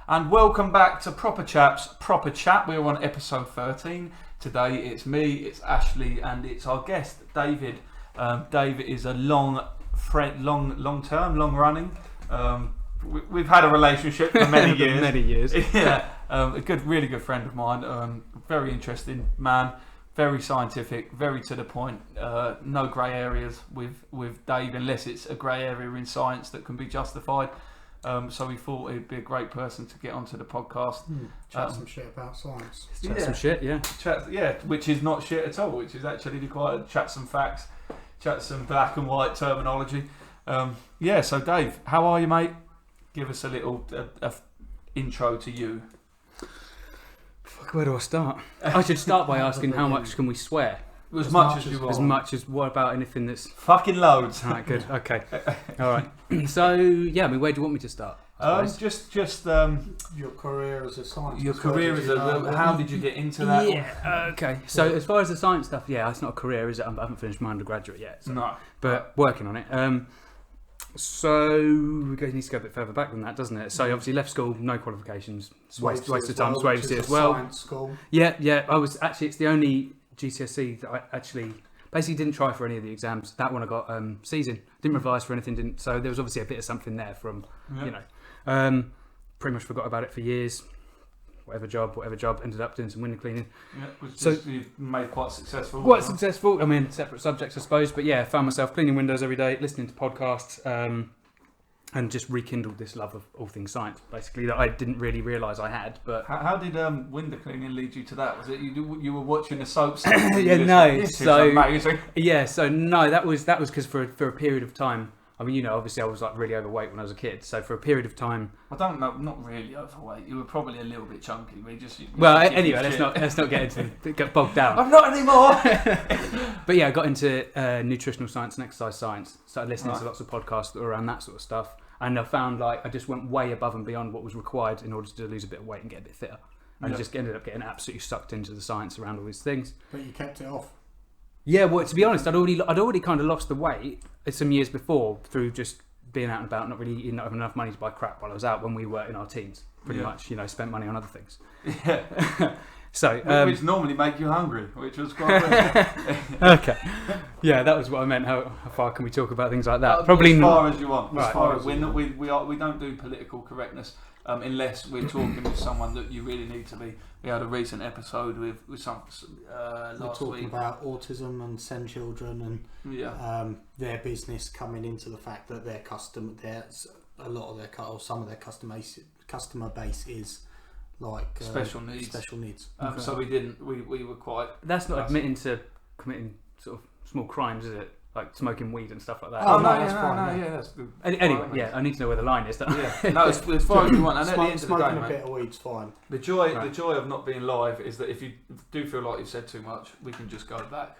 And welcome back to Proper Chap's Proper Chat. We're on episode 13. Today it's me, it's Ashley, and it's our guest, David. David is a long running. We've had a relationship for many years. Many years. Yeah, really good friend of mine. Very interesting man. Very scientific, very to the point. No grey areas with Dave, unless it's a grey area in science that can be justified. So we thought he'd be a great person to get onto the podcast. Chat some shit about science. Chat some shit, yeah. Which is not shit at all. Which is actually quite chat some facts, chat some black and white terminology. So Dave, how are you, mate? Give us a little intro to you. Where do I start? I should start by asking how much can we swear? As much as you want. As much as what about anything that's... Fucking loads. Alright, good. Okay. Alright. So, yeah, I mean, where do you want me to start? Just your career as a scientist. Your career as a... How did you get into that? Yeah, okay. So, as far as the science stuff, yeah, it's not a career, is it? I haven't finished my undergraduate yet. So, no. But working on it. So, it needs to go a bit further back than that, doesn't it? So, obviously left school, no qualifications. Waste of time, Swavesey as well. Science school. Yeah. I was actually, it's the only GCSE that I actually basically didn't try for any of the exams. That one I got C's in. Didn't revise for anything, so there was obviously a bit of something there from, pretty much forgot about it for years. Whatever job, ended up doing some window cleaning. Yeah, you've made quite successful. Quite successful. I mean, separate subjects, I suppose. But yeah, found myself cleaning windows every day, listening to podcasts, and just rekindled this love of all things science, basically, that I didn't really realise I had. But how did window cleaning lead you to that? Was it you were watching the soaps? That was because for a period of time. I mean, obviously I was like really overweight when I was a kid. So for a period of time, I don't know, not really overweight. You were probably a little bit chunky. Anyway, let's not get bogged down. I'm not anymore. But yeah, I got into nutritional science and exercise science. Started listening to lots of podcasts that were around that sort of stuff, and I found like I just went way above and beyond what was required in order to lose a bit of weight and get a bit fitter. And just ended up getting absolutely sucked into the science around all these things. But you kept it off. Yeah, well, to be honest, I'd already kind of lost the weight some years before through just being out and about, not having enough money to buy crap while I was out when we were in our teens. Pretty much, spent money on other things. Yeah. So, which normally make you hungry, which was quite okay. Yeah, that was what I meant. How far can we talk about things like that? Probably as far as you want. Right. We don't do political correctness unless we're talking with someone that you really need to be. We had a recent episode with some last talking week about autism and SEND children and their business coming into the fact that some of their customer base is like special needs. Okay. So we were quite. That's not admitting to committing sort of small crimes, is it? Like smoking weed and stuff like that. Oh, no, that's fine. Yeah, that's good. Anyway, I need to know where the line is. As far as you want. And at the end of the smoking day, a bit of weed's fine. The joy of not being live is that if you do feel like you've said too much, we can just go back.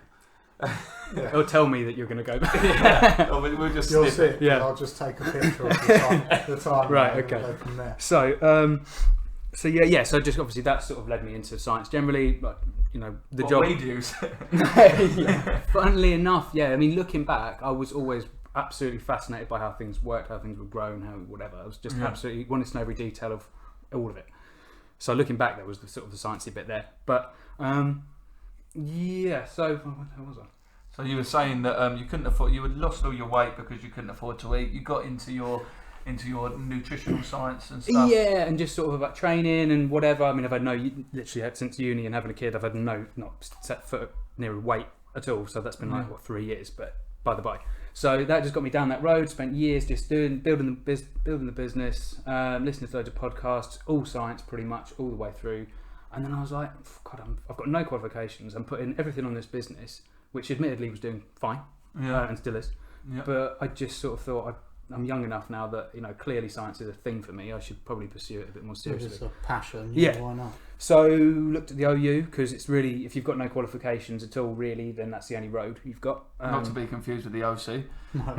Or tell me that you're going to go back. We'll just. You'll see. Yeah. I'll just take a picture of the time. Right. Okay. Go from there. So So just obviously that sort of led me into science generally, but the job. Weed use. Funnily enough, yeah. I mean, looking back, I was always absolutely fascinated by how things worked, how things were grown, how whatever. I was just absolutely wanted to know every detail of all of it. So looking back, there was the sort of the sciencey bit there. But So how was I? So you were saying that you couldn't afford. You had lost all your weight because you couldn't afford to eat. You got into your nutritional science and stuff. Yeah, and just sort of about training and whatever. I mean, I've had literally since uni and having a kid, I've had not set foot near a weight at all. So that's been 3 years, but by the by. So that just got me down that road. Spent years just building the business, listening to loads of podcasts, all science pretty much all the way through. And then I was like, God, I've got no qualifications. I'm putting everything on this business, which admittedly was doing fine, and still is. Yeah. But I just sort of thought I'm young enough now that clearly science is a thing for me. I should probably pursue it a bit more seriously. It's a passion. Yeah. Why not? So looked at the OU because it's really, if you've got no qualifications at all, really, then that's the only road you've got. Not to be confused with the OC. No.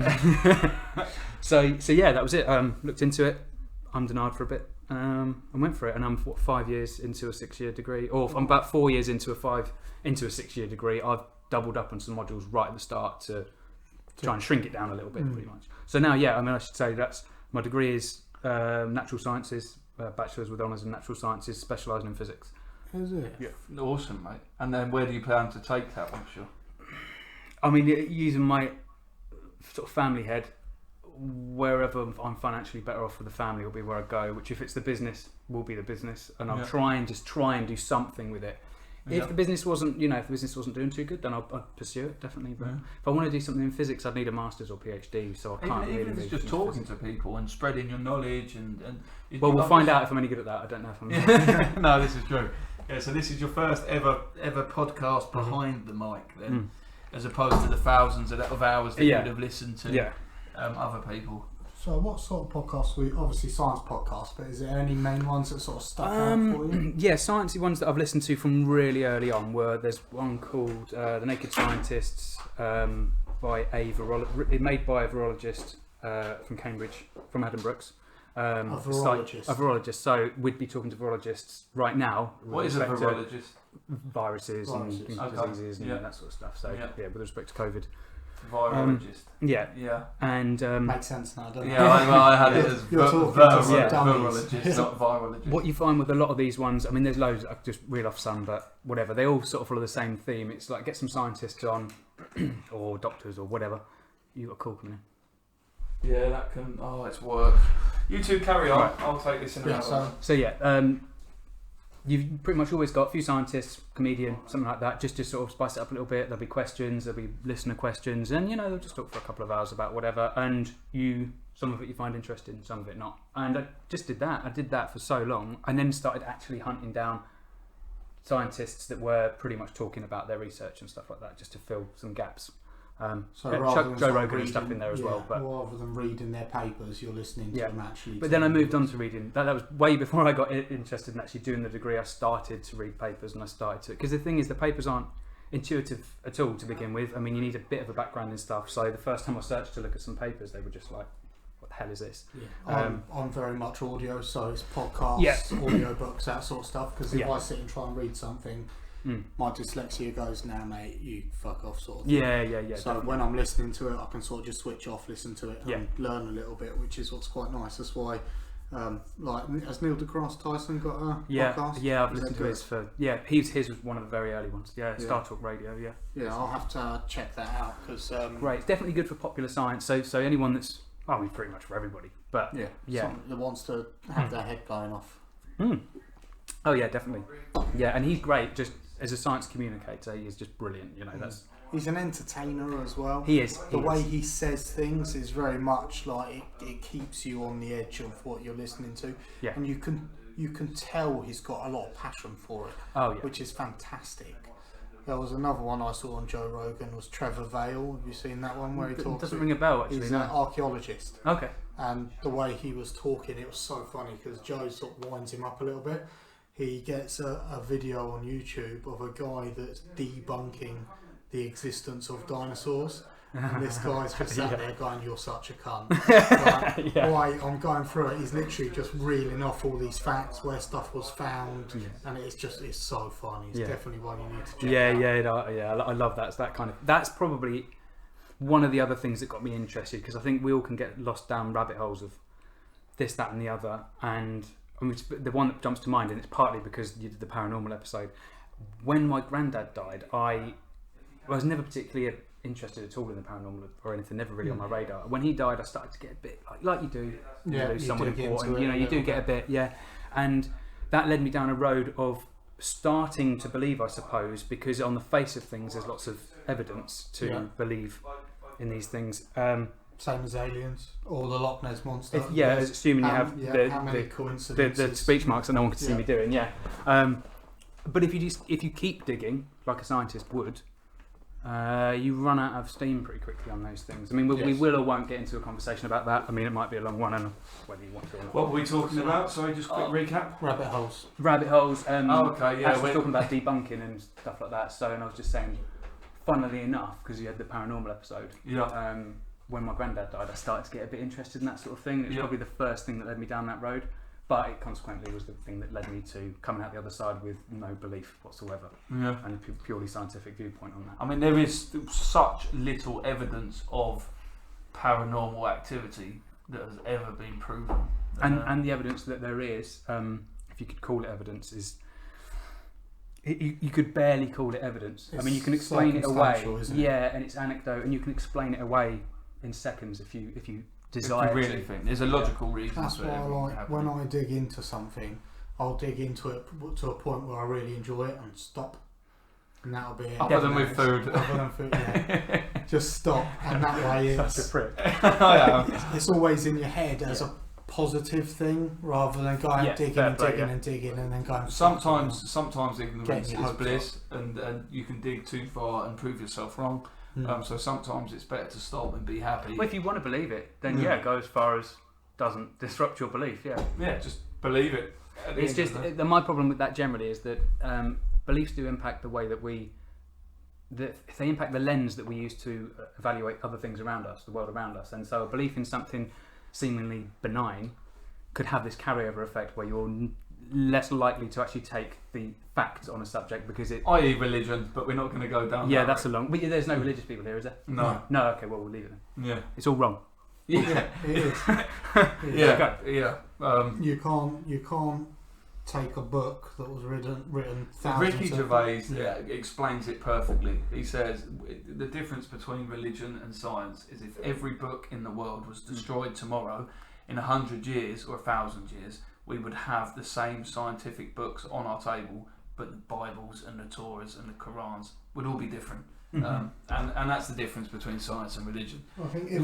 So yeah, that was it. Looked into it, undenied for a bit, and went for it. And I'm 5 years into a 6-year degree, or I'm about 4 years into a 6-year degree. I've doubled up on some modules right at the start to try and shrink it down a little bit, pretty much. So now, I should say that's my degree is natural sciences, bachelor's with honours in natural sciences, specialising in physics. Is it? Yeah. Awesome, mate. And then where do you plan to take that one, sure? I mean, using my sort of family head, wherever I'm financially better off for the family will be where I go, which if it's the business, will be the business. And I'll try and do something with it. If the business wasn't doing too good, then I'd pursue it, definitely. But if I want to do something in physics, I'd need a master's or PhD, so I can't even if it's just talking to people and spreading your knowledge and well, we'll find out if I'm any good at that. I don't know if I'm No, this is true. Yeah, so this is your first ever podcast behind the mic then, as opposed to the thousands of hours that you would have listened to other people. So what sort of podcasts obviously science podcasts, but is there any main ones that sort of stuck out for you? Yeah, sciencey ones that I've listened to from really early on there's one called The Naked Scientists by made by a virologist from Cambridge, from Adam Brooks. A virologist. A virologist. So we'd be talking to virologists right now. What is a virologist? Viruses and diseases and that sort of stuff. So with respect to COVID. Virologist. And makes sense now, doesn't it? Yeah, I had it as virologist, not virologist. What you find with a lot of these ones, I mean, there's loads. I just reel off some, but whatever. They all sort of follow the same theme. It's like get some scientists on, or doctors, or whatever. You got a call coming in. Yeah, that can. Oh, it's work. You two carry on. Right. I'll take this in a minute. So you've pretty much always got a few scientists, comedian, something like that, just to sort of spice it up a little bit. There'll be questions, there'll be listener questions, and they'll just talk for a couple of hours about whatever. And some of it you find interesting, some of it not. And I just did that. I did that for so long, and then started actually hunting down scientists that were pretty much talking about their research and stuff like that, just to fill some gaps. So Joe Rogan and stuff in there as well. But rather than reading their papers, you're listening to them actually. But then I moved on to reading. That was way before I got interested in actually doing the degree. I started to read papers, and I started to, because the thing is, the papers aren't intuitive at all to begin with. I mean, you need a bit of a background in stuff. So the first time I searched to look at some papers, they were just like, "What the hell is this?" Yeah. I'm very much audio, so it's podcasts, audiobooks, that sort of stuff. Because if I sit and try and read something, my dyslexia goes, "Now, mate, you fuck off," sort of thing. Yeah. So definitely. when I'm listening to it, I can sort of just switch off, listen to it, and learn a little bit, which is what's quite nice. That's why, has Neil deGrasse Tyson got a podcast? Yeah, I've listened to his his was one of the very early ones. Star Talk Radio. Yeah, I'll have to check that out because great. It's definitely good for popular science. So anyone that's pretty much for everybody. But someone that wants to have their head going off. Oh yeah, definitely. Yeah, and he's great. Just as a science communicator, he is just brilliant. He's an entertainer as well. He is. The way he says things is very much like it keeps you on the edge of what you're listening to. Yeah. And you can tell he's got a lot of passion for it. Oh yeah. Which is fantastic. There was another one I saw on Joe Rogan, was Trevor Vail. Have you seen that one where he talks? Doesn't ring a bell actually. He's an archaeologist. Okay. And the way he was talking, it was so funny because Joe sort of winds him up a little bit. He gets a video on YouTube of a guy that's debunking the existence of dinosaurs. And this guy's just sat there going, "You're such a cunt." Why I'm going through it, he's literally just reeling off all these facts where stuff was found, and it's so funny. It's definitely one you need to check out. I love that. It's that kind of. That's probably one of the other things that got me interested, because I think we all can get lost down rabbit holes of this, that, and the other. And I mean, the one that jumps to mind, and it's partly because you did the paranormal episode. When my granddad died, I was never particularly interested at all in the paranormal or anything, never really on my radar. When he died, I started to get a bit like you do, you someone important, you do get a bit, and that led me down a road of starting to believe, I suppose, because on the face of things, there's lots of evidence to believe in these things. Same as aliens or the Loch Ness monster. Assuming you have the speech marks that no one can see me doing. But if you keep digging like a scientist would, you run out of steam pretty quickly on those things. I mean, we will or won't get into a conversation about that. I mean, it might be a long one, and whether you want to. What were we talking about? Sorry, just quick recap. Rabbit holes. Rabbit holes. Okay, yeah. We're talking about debunking and stuff like that. So, and I was just saying, funnily enough, because you had the paranormal episode. Yeah. When my granddad died, I started to get a bit interested in that sort of thing. It was probably the first thing that led me down that road. But it consequently was the thing that led me to coming out the other side with no belief whatsoever, and a purely scientific viewpoint on that. I mean, there is such little evidence of paranormal activity that has ever been proven. And the evidence that there is, if you could call it evidence, is you could barely call it evidence. I mean, you can explain it away, and it's anecdote, and you can explain it away in seconds if you desire. If you really think there's a logical reason. That's why I like when I dig into something, I'll dig into it to a point where I really enjoy it and stop, and that'll be it. Other than with food. Other than food, yeah. Just stop, and that way Such a prick. it's always in your head as a positive thing rather than going digging and then going. Sometimes ignorance is bliss, and you can dig too far and prove yourself wrong. So sometimes it's better to stop and be happy. Well, if you want to believe it, then go as far as doesn't disrupt your belief. Yeah, just believe it. It's just my problem with that generally is that beliefs do impact the way that they impact the lens that we use to evaluate other things around us, the world around us. And so a belief in something seemingly benign could have this carryover effect where you're less likely to actually take the facts on a subject because it... i.e. religion, but we're not going to go down that that's road. A long... But there's no religious people here, is there? No. Okay, well, we'll leave it then. Yeah. It's all wrong. Yeah, it is. You can't take a book that was written thousands Ricky Gervais explains it perfectly. He says the difference between religion and science is if every book in the world was destroyed tomorrow, in 100 years or 1,000 years, we would have the same scientific books on our table, but the Bibles and the Torahs and the Qurans would all be different. And that's the difference between science and religion,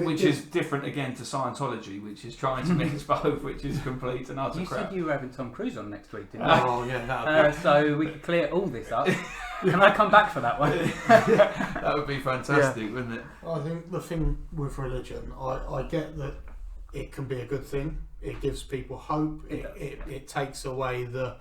which is different again to Scientology, which is trying to mix both, which is complete and utter crap. You said you were having Tom Cruise on next week, didn't you? Oh yeah, so we could clear all this up. Can I come back for that one? That would be fantastic, wouldn't it? I think the thing with religion, I get that it can be a good thing. It gives people hope. It takes away the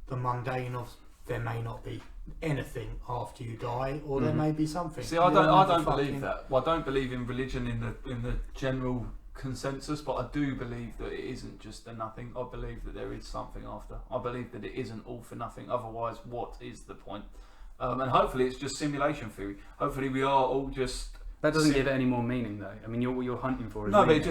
mundane of there may not be anything after you die, or there may be something. See, I don't believe that. Well, I don't believe in religion in the general consensus, but I do believe that it isn't just a nothing. I believe that there is something after. I believe that it isn't all for nothing. Otherwise, what is the point? And hopefully, it's just simulation theory. Hopefully, we are all just. That doesn't give it any more meaning, though. I mean, what you're hunting for is no, meaning. But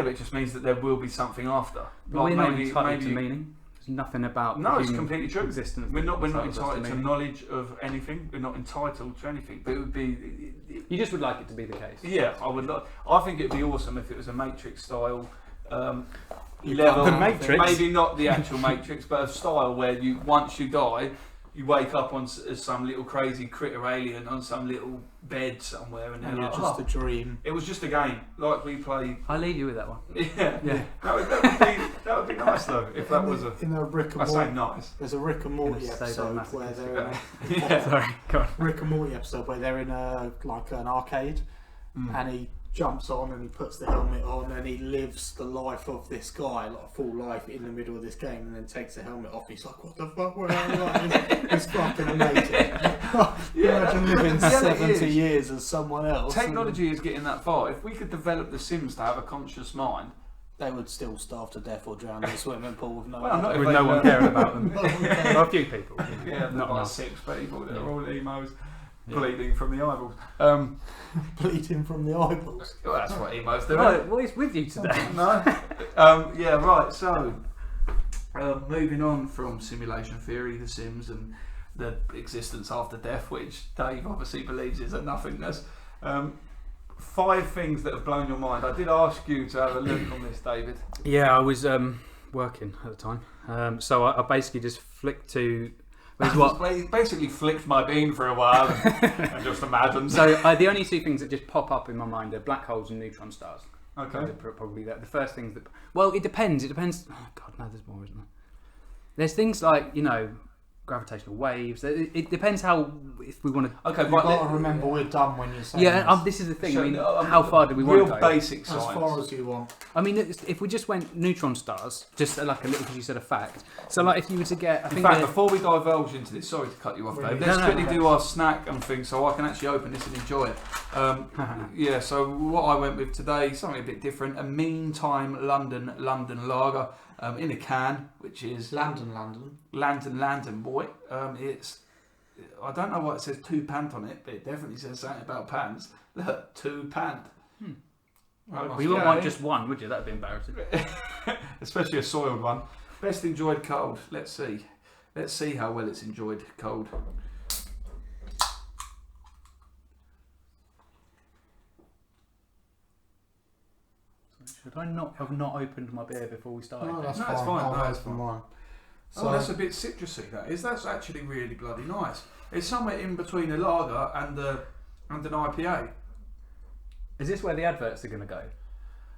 it just means that there will be something after. But we're not entitled to meaning. There's nothing about it's completely true. Existence. We're not entitled to knowledge of anything. We're not entitled to anything. But it would be. You just would like it to be the case. Yeah, I would. I think it'd be awesome if it was a Matrix style. Level, the Matrix. Maybe not the actual Matrix, but a style where once you die, you wake up as some little crazy critter alien on some little bed somewhere, and it's just a dream. It was just a game, like we play. I'll leave you with that one. Yeah. That would be nice though. If that was a. In a Rick and Morty. I say nice. There's a Rick and Morty episode where they're in Sorry, go on. Rick and Morty episode where they're in an arcade, and he jumps on and he puts the helmet on and he lives the life of this guy, like a full life in the middle of this game, and then takes the helmet off. He's like, what the fuck, where am I? It's fucking amazing. Imagine living 70 years as someone else. Technology is getting that far. If we could develop the Sims to have a conscious mind, they would still starve to death or drown in a swimming pool with no one caring about them. Well, a few people. Not like 6 people that are all emos. Bleeding from the eyeballs. Bleeding from the eyeballs. Well, that's what emos do. Right, what is with you today? No. Right. So, moving on from simulation theory, The Sims, and the existence after death, which Dave obviously believes is a nothingness. 5 things that have blown your mind. I did ask you to have a look on this, David. Yeah, I was working at the time, so I basically just flicked to. He basically flicked my bean for a while and just imagined. So the only 2 things that just pop up in my mind are black holes and neutron stars. Okay. Probably the first things that. Well, it depends. Oh God, no, there's more, isn't there? There's things like gravitational waves. It depends how if we want to. Okay, you've got to remember we're done when you're saying. Yeah, this is the thing. I mean, how far do we want to go? Real basic science. As far as you want. I mean, if we just went neutron stars, just like a little, because you said a fact. So, like, if you were to get, in fact, before we divulge into this, sorry to cut you off, Dave. Let's quickly do our snack and things, so I can actually open this and enjoy it. So what I went with today, something a bit different. A Meantime London lager. In a can, which is London boy. It's I don't know why it says 2 pant on it, but it definitely says something about pants. Look, 2 pant. You wouldn't want just one, would you? That'd be embarrassing. especially a soiled one. Best enjoyed cold. Let's see how well it's enjoyed cold. Should I not have opened my beer before we started? No, that's No, fine. it's fine. I'll No, have it's some fine. wine. Oh, that's a bit citrusy. That's actually really bloody nice. It's somewhere in between a lager and an IPA. Is this where the adverts are going to go?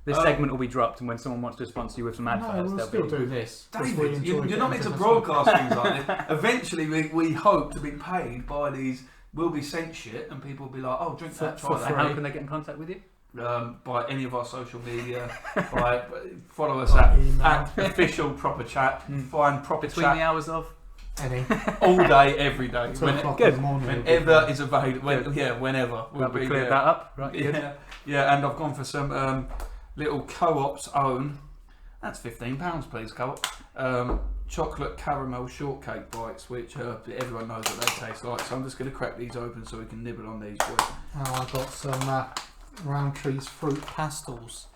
This segment will be dropped, and when someone wants to sponsor you with some adverts, No, we'll they'll still be. do this. David, you're not meant to broadcast things like this. Eventually, we hope to be paid by these. We'll be sent shit, and people will be like, "Oh, drink that, try So that." how can they get in contact with you? By any of our social media, follow us at official proper chat. Find proper Between chat the hours of. Any. all day, every day. 2 o'clock good. in the morning. Whenever is available. Whenever. We'll be cleared that up, right? Good. Yeah, and I've gone for some little Co-op's own. That's £15, please, Co-op. Chocolate caramel shortcake bites, which everyone knows what they taste like. So I'm just going to crack these open so we can nibble on these. I got some Roundtree's fruit pastels.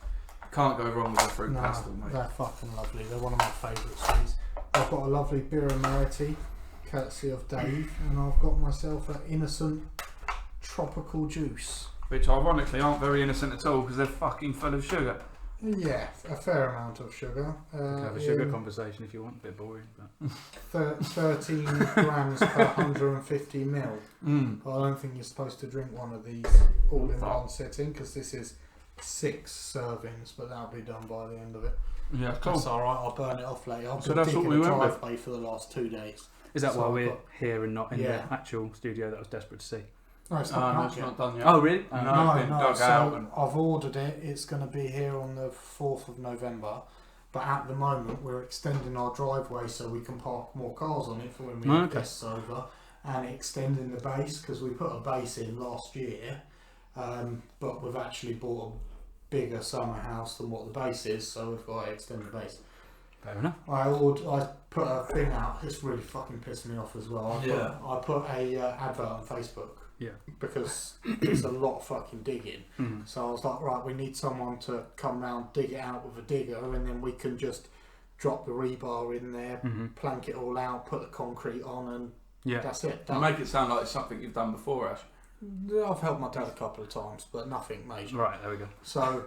Can't go wrong with a fruit No, pastel, mate. they're fucking lovely. They're one of my favourite sweets. I've got a lovely Birra courtesy of Dave, and I've got myself an innocent tropical juice. Which ironically aren't very innocent at all because they're fucking full of sugar. Yeah, a fair amount of sugar. We can have a sugar conversation if you want, a bit boring. But. 13 grams per 150 ml. But I don't think you're supposed to drink one of these all in one sitting because this is 6 servings, but that'll be done by the end of it. Yeah, cool. That's alright, I'll burn it off later. I've So been that's what digging we the went with. driveway for the last 2 days. Is that So why I've we're got- here and not in Yeah. the actual studio that I was desperate to see? No, it's No, not it's yet. not done yet. Oh, really? No. No, it's been no. dug So out and- I've ordered it. It's going to be here on the 4th of November. But at the moment, we're extending our driveway so we can park more cars on it for when we have guests over, and extending the base because we put a base in last year, but we've actually bought a bigger summer house than what the base is, so we've got to extend the base. Fair enough. I put a thing out. It's really fucking pissed me off as well. I put a advert on Facebook. Yeah. Because it's a lot of fucking digging. Mm-hmm. So I was like, right, we need someone to come round, dig it out with a digger, and then we can just drop the rebar in there, plank it all out, put the concrete on, and that's it. You make it sound like it's something you've done before, Ash. I've helped my dad a couple of times, but nothing major. Right, there we go. So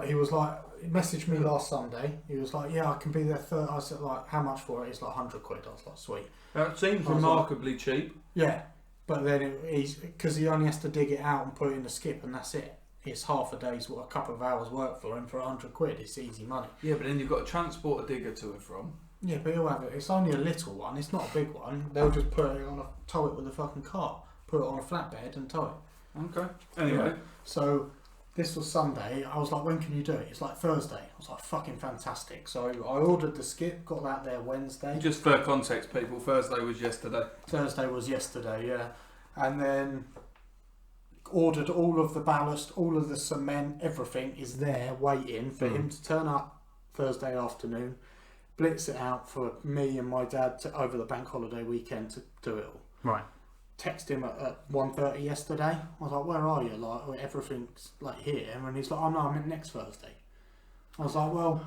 he was like, he messaged me last Sunday. He was like, yeah, I can be there. I said, like, how much for it? He's like, £100. I was like, sweet. That seems I was remarkably cheap. Yeah. But then he's because he only has to dig it out and put it in the skip, and that's it. It's half a day's, a couple of hours work for him for £100. It's easy money. Yeah, but then you've got to transport a digger to and from. Yeah, but he'll have it. It's only a little one. It's not a big one. They'll just put it on tow it with a fucking cart, put it on a flatbed and tow it. Okay. Anyway, Yeah. So this was Sunday. I was like, when can you do it? It's like Thursday. I was like, fucking fantastic. So I ordered the skip, got that there Wednesday. just for context, people, Thursday was yesterday. Thursday was yesterday, yeah. And then ordered all of the ballast, all of the cement, everything is there waiting for him to turn up Thursday afternoon, blitz it out for me and my dad to, over the bank holiday weekend to do it all. Right. Text him at 1:30 yesterday. I was like, where are you? Like, everything's like here. And he's like, oh no, I meant next Thursday. I was like, well,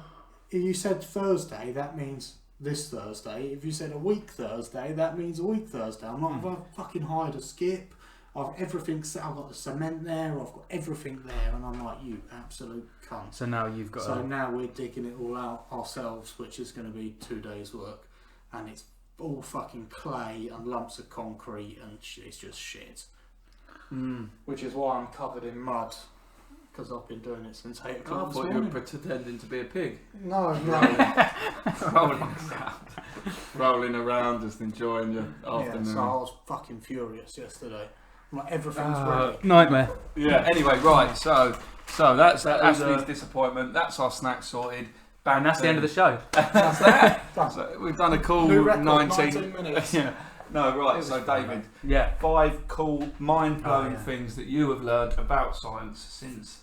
if you said Thursday, that means this Thursday. If you said a week Thursday, that means a week Thursday. I'm like, I've fucking hired a skip. I've everything set. I've got the cement there. I've got everything there. And I'm like, you absolute cunt. So now you've got. So now we're digging it all out ourselves, which is going to be 2 days' work, and it's all fucking clay and lumps of concrete, and it's just shit. Which is why I'm covered in mud, because I've been doing it since 8 I o'clock this thought you morning. were pretending to be a pig. No. Rolling around, just enjoying your afternoon. Yeah, so I was fucking furious yesterday. Like, everything's ready. Nightmare. Yeah. Anyway, right. So that's That was, Ashley's disappointment. That's our snack sorted. And that's the end of the show. That's that. Done. So we've done a cool New record, 19 minutes. Yeah. No, right. It So was fun, David, mate. Yeah. 5 cool, mind-blowing Oh, yeah. things that you have learned about science since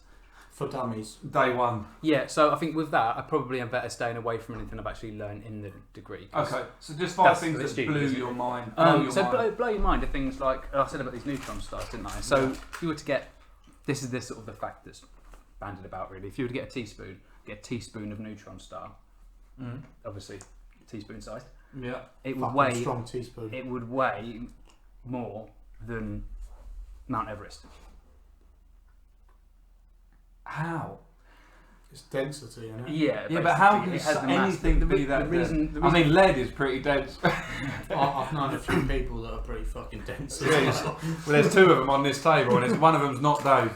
For dummies. day one. Yeah, so I think with that, I probably am better staying away from anything I've actually learned in the degree. 'cause Okay, so just 5 that's things the that student, blew isn't your it? mind. Blow your mind are things like I said about these neutron stars, didn't I? So if you were to get this is sort of the fact that's bandied about really. If you were to get a teaspoon, get a teaspoon of neutron star, obviously teaspoon sized, it would Fucking weigh strong teaspoon. it would weigh more than Mount Everest. How? It's density, isn't it? Yeah, Yeah, but how basically, can it has the mass. anything The be that reason, dense? I mean, lead is pretty dense. I've known a few people that are pretty fucking dense. Well, there's two of them on this table, and one of them's not Dave.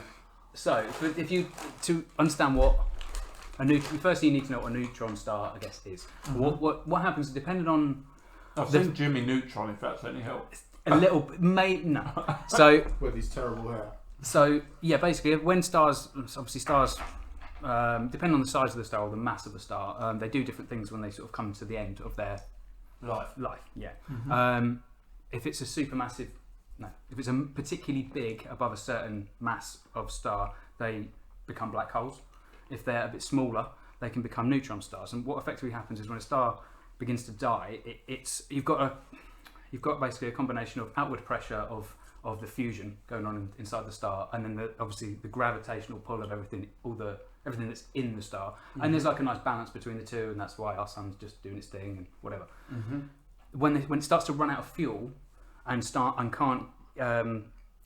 So, but if you to understand what a neutron, first you need to know what a neutron star, I guess, is. What happens depending on I've seen Jimmy Neutron, if that's any help. a little no. So With his terrible hair. So yeah, basically, when stars, obviously stars, depending on the size of the star or the mass of the star, they do different things when they sort of come to the end of their life. Yeah. If it's a supermassive, if it's a particularly big above a certain mass of star, they become black holes. If they're a bit smaller, they can become neutron stars. And what effectively happens is when a star begins to die, you've got basically a combination of outward pressure of the fusion going on inside the star, and then obviously the gravitational pull of everything that's in the star, and there's like a nice balance between the two, and that's why our sun's just doing its thing and whatever. When it starts to run out of fuel and can't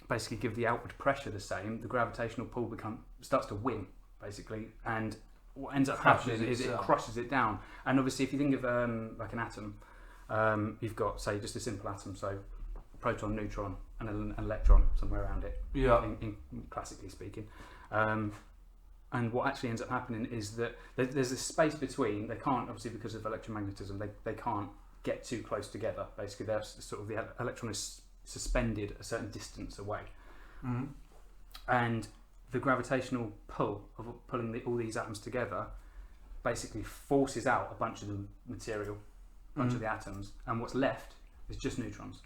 basically give the outward pressure the same, the gravitational pull starts to win basically, and what ends up happening is it crushes it down. And obviously, if you think of like an atom, you've got, say, just a simple atom, so proton, neutron, and an electron somewhere around it. Yeah. In classically speaking, and what actually ends up happening is that there's a space between. They can't, obviously, because of electromagnetism, they can't get too close together. Basically, they're sort of, the electron is suspended a certain distance away, and the gravitational pull of pulling all these atoms together basically forces out a bunch of the material, a bunch of the atoms, and what's left is just neutrons.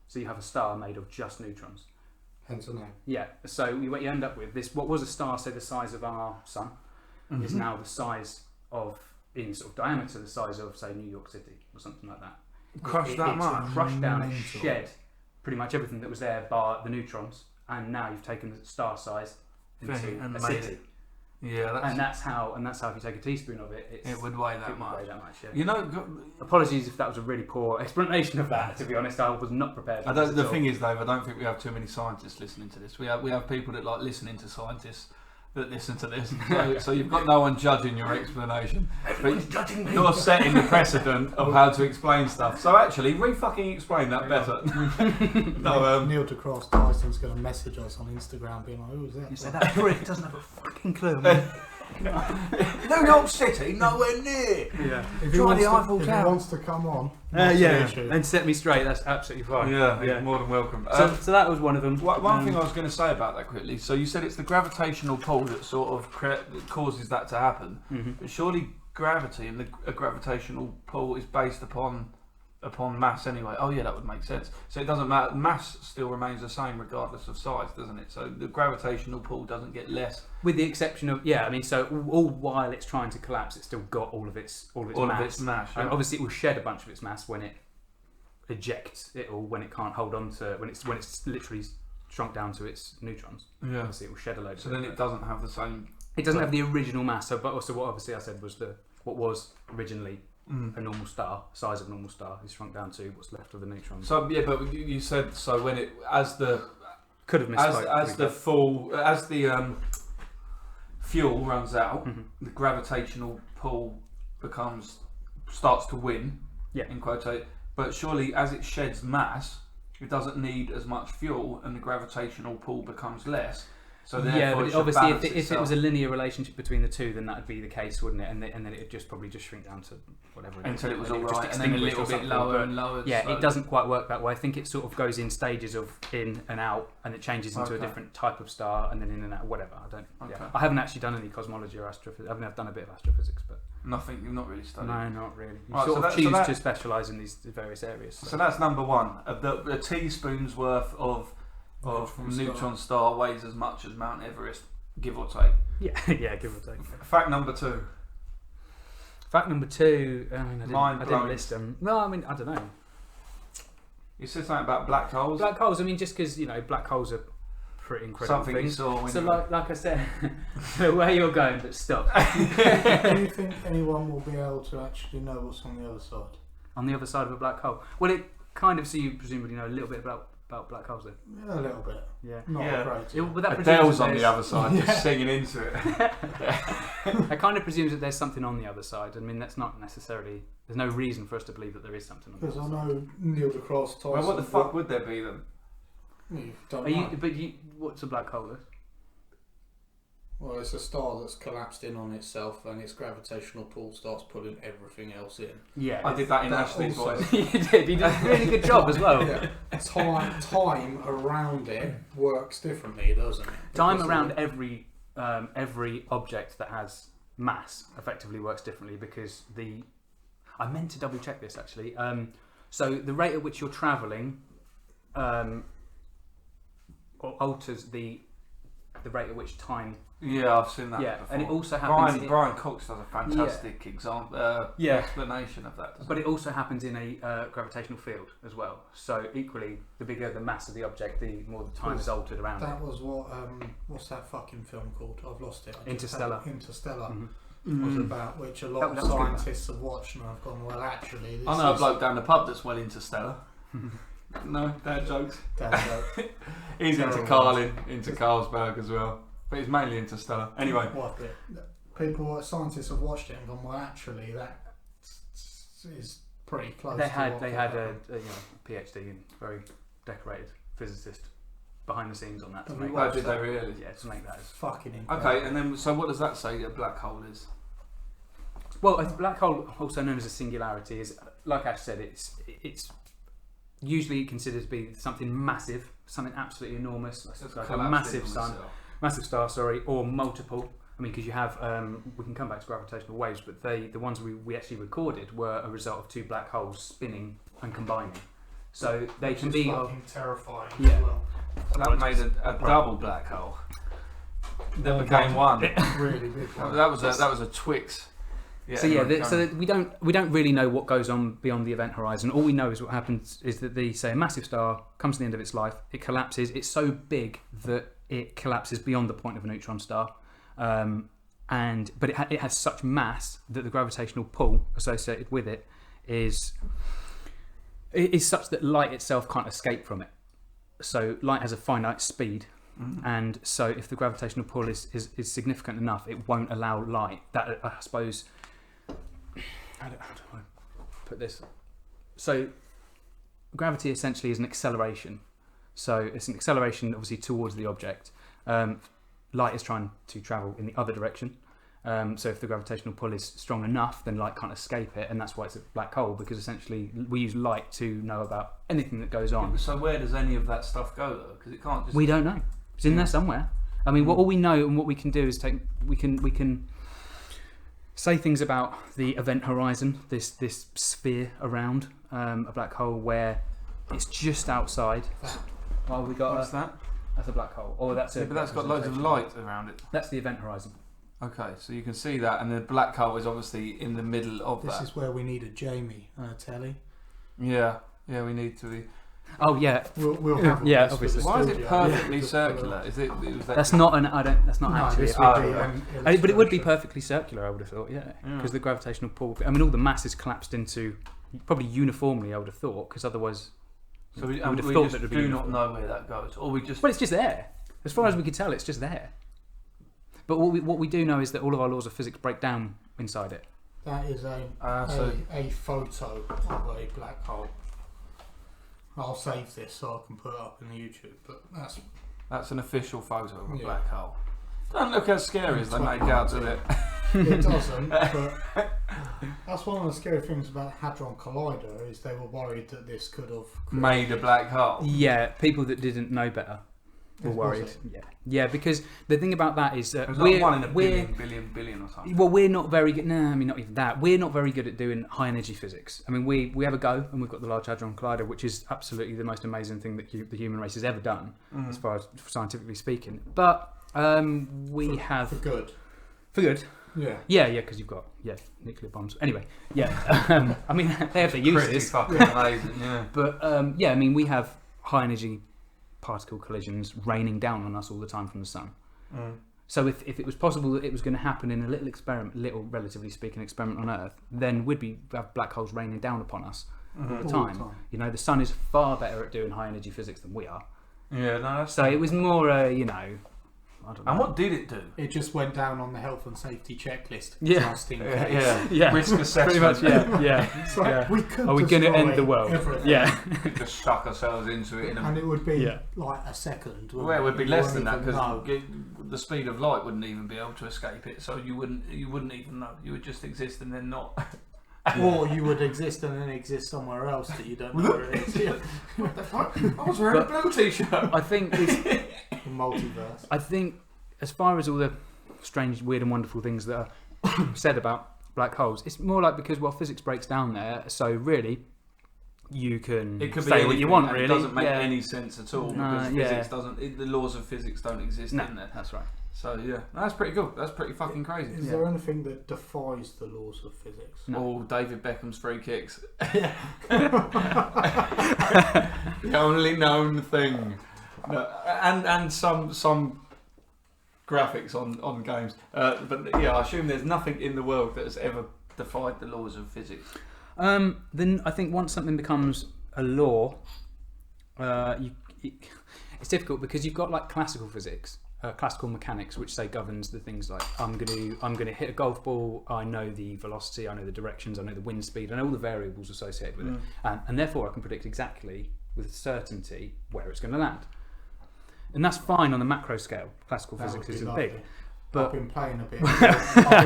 So you have a star made of just neutrons. Hence the name. Yeah. So what you end up with, what was a star, say the size of our sun, is now the size of, in sort of diameter, the size of, say, New York City or something like that. Crushed that much? It's crushed down and shed pretty much everything that was there bar the neutrons, and now you've taken the star size into and a made city. it. Yeah, that's how if you take a teaspoon of it, it would weigh that much. Yeah. You know, apologies if that was a really poor explanation of that. To be honest, I was not prepared. For the thing is, Dave, I don't think we have too many scientists listening to this. We have people that like listening to scientists that listen to this. So you've got no one judging your explanation. Everyone's judging me. You're setting the precedent of how to explain stuff. So actually, fucking explain that better. Neil deGrasse Tyson's going to message us on Instagram being like, who's that? You say that prick doesn't have a fucking clue. New York City, nowhere near. Yeah. If he wants to come on, and set me straight. That's absolutely fine. Yeah, you're more than welcome. So that was one of them. One thing I was going to say about that quickly. So you said it's the gravitational pull that sort of causes that to happen. But surely gravity and a gravitational pull is based upon mass anyway. Oh yeah, that would make sense. So it doesn't matter. Mass still remains the same regardless of size, doesn't it? So the gravitational pull doesn't get less. With the exception of so all while it's trying to collapse, it's still got all of its mass. And obviously, it will shed a bunch of its mass when it ejects it, or when it can't hold on to when it's literally shrunk down to its neutrons. Yeah. Obviously, it will shed a load. So then it doesn't have the same. It doesn't have the original mass. So, but also what obviously I said was what was originally a normal star, size of a normal star, is shrunk down to what's left of the neutrons. So yeah, but you said so when it could have misspoke. as the fuel runs out, the gravitational pull starts to win. Yeah. In quotation. But surely, as it sheds mass, it doesn't need as much fuel, and the gravitational pull becomes less. So therefore, but obviously, if it was a linear relationship between the two, then that would be the case, wouldn't it? And then it would just probably shrink down to whatever. Until it was all just right, and then a little bit lower and lower. Yeah, it doesn't quite work that way. I think it sort of goes in stages of in and out, and it changes into a different type of star, and then in and out, whatever. I don't. Okay. Yeah. I haven't actually done any cosmology or astrophysics. I've done a bit of astrophysics, but nothing. You've not really studied. No, not really. You right, sort of choose to specialise in these various areas. So that's number one. The teaspoon's worth of neutron star weighs as much as Mount Everest, give or take. Yeah, give or take. Fact number two. I didn't list them. No, I mean, I don't know. You said something about black holes. Black holes. I mean, just because black holes are pretty incredible Something you things. saw when So you like I said, the way you're going, but stop. Do you think anyone will be able to actually know what's on the other side? On the other side of a black hole. Well, it kind of, so you presumably know a little bit about black holes then. Yeah, a little bit. Yeah. Not Yeah. great. But that Adele's presumes on the there's- other side, just singing into it. That kind of presumes that there's something on the other side. I mean, that's not necessarily. There's no reason for us to believe that there is something on the Because other I side. know Neil deGrasse Tyson. Well, what the fuck would there be then? You don't Are know. what's a black hole? Liz? Well, it's a star that's collapsed in on itself, and its gravitational pull starts pulling everything else in. Yeah. I did that in That Ashley's also- voice. You did. You did a really good job as well. Yeah. Time around it works differently, doesn't it? Time Because around of every object that has mass effectively works differently because I meant to double check this actually. So the rate at which you're travelling alters the rate at which time. Yeah, I've seen that. Yeah, before. and it also happens. Brian Cox does a fantastic example, explanation of that. But it also happens in a gravitational field as well. So equally, the bigger the mass of the object, the more the time is altered around That it. was what what's that fucking film called? I've lost it. Interstellar. Interstellar Mhm. was about, which a lot That of was good, that. scientists have watched and have gone, well, actually, this I know a is bloke down the pub that's well into Stella. No, dad jokes. down the- He's into Terrible. Carlin, into Carlsberg as well. But he's mainly into Stella. Anyway. what bit? People, scientists have watched it and gone, well, actually, that is pretty close. They to had what a happened. PhD and very decorated physicist behind the scenes on that to Have you make watched Oh, did they really? yeah to make that as Fucking incredible. Okay, and then so what does that say a black hole is? well. A black hole, also known as a singularity, is like Ash said. It's usually considered to be something massive, something absolutely enormous, like a Collapsed massive in on sun, itself. massive star, or multiple. I mean, because you have, we can come back to gravitational waves, but the ones we actually recorded were a result of two black holes spinning and combining. So they Which can is be. fucking terrifying. Yeah. As well. So that made a double black hole. That became one. Really big one. That was a Twix. Yeah, So yeah, anyway, so we don't really know what goes on beyond the event horizon. All we know is what happens is that a massive star comes to the end of its life. It collapses. It's so big that it collapses beyond the point of a neutron star, but it has such mass that the gravitational pull associated with it is such that light itself can't escape from it. So light has a finite speed. And so if the gravitational pull is significant enough, it won't allow light. That, I suppose, how do I put this? So gravity essentially is an acceleration. So it's an acceleration obviously towards the object. Light is trying to travel in the other direction. So if the gravitational pull is strong enough, then light can't escape it, and that's why it's a black hole, because essentially we use light to know about anything that goes on. So where does any of that stuff go though? Because it can't just. We don't know. It's in there somewhere. I mean, all we know and what we can do is we can say things about the event horizon, this sphere around a black hole where it's just outside. Oh, we got What's that? that's a black hole. Or that's a. Yeah, but that's got loads of light around it. That's the event horizon. Okay, so you can see that, and the black hole is obviously in the middle of This that. is where we need a Jamie and a telly. Yeah, we need to be. Oh yeah, We'll have Yeah, this for obviously. the Why is it studio. perfectly Yeah. circular? Is it? that's not an. I don't. That's not No, actually. this a- would be Oh, an but it would be illustration. perfectly circular. I would have thought. Yeah, Yeah. because the gravitational pull. I mean, all the mass is collapsed into probably uniformly. I would have thought, because otherwise. So we, I would have we thought just that it would be do not uniform. know where that goes, or we just. Well, it's just there. As far as we could tell, it's just there. But what we do know is that all of our laws of physics break down inside it. That is a photo of a black hole. I'll save this so I can put it up in the YouTube. But That's an official photo of a Yeah. black hole. Don't look how scary as they make out, does it? it doesn't. But that's one of the scary things about Hadron Collider is they were worried that this could have Made a black hole. Yeah, people that didn't know better were Was worried. it? Yeah, because the thing about that is that It was like one in a billion or something. well, we're not very good. No, I mean not even that. We're not very good at doing high energy physics. I mean, we have a go, and we've got the Large Hadron Collider, which is absolutely the most amazing thing that the human race has ever done, as far as scientifically speaking. But we have for good. for good. Yeah. Yeah, because you've got nuclear bombs. Anyway, I mean they have their Pretty uses, fucking amazing, yeah. but I mean we have high energy particle collisions raining down on us all the time from the sun. Mm. So if it was possible that it was going to happen in a little relatively speaking experiment on Earth, then we'd have black holes raining down upon us all the time. You know, the sun is far better at doing high energy physics than we are. Yeah, no, that's So it was more, you know, I don't know. And what did it do? It just went down on the health and safety checklist. Yeah. Just in case. Yeah. Risk assessment. Pretty much, yeah. It's like, Yeah. we could Are we going to destroy end the world? everything. Yeah. We just stuck ourselves into it. And it would be Yeah. like a second. Well, it would be You less wouldn't than that even because know. the speed of light wouldn't even be able to escape it. So you wouldn't even know. You would just exist and then not. Or you would exist and then exist somewhere else that you don't know where it is. Yeah. What the fuck? I was wearing a blue t-shirt. I think The multiverse. I think as far as all the strange, weird and wonderful things that are said about black holes, it's more like because, well, physics breaks down there, so really you can It could be say what you want, and really. It doesn't make Yeah. any sense at all No, because yeah. physics doesn't. The laws of physics don't exist No, in there. that's right. So yeah, that's pretty good. That's pretty fucking crazy. Is there anything that defies the laws of physics? No. All David Beckham's free kicks. The only known thing. No, and some graphics on games. But yeah, I assume there's nothing in the world that has ever defied the laws of physics. Then I think once something becomes a law, it's difficult because you've got like classical physics, classical mechanics, which say governs the things like I'm going to hit a golf ball. I know the velocity, I know the directions, I know the wind speed, I know all the variables associated with it, and therefore I can predict exactly with certainty where it's going to land. And that's fine on the macro scale. Classical That physics would be isn't lovely. big. But I've been playing a bit. I've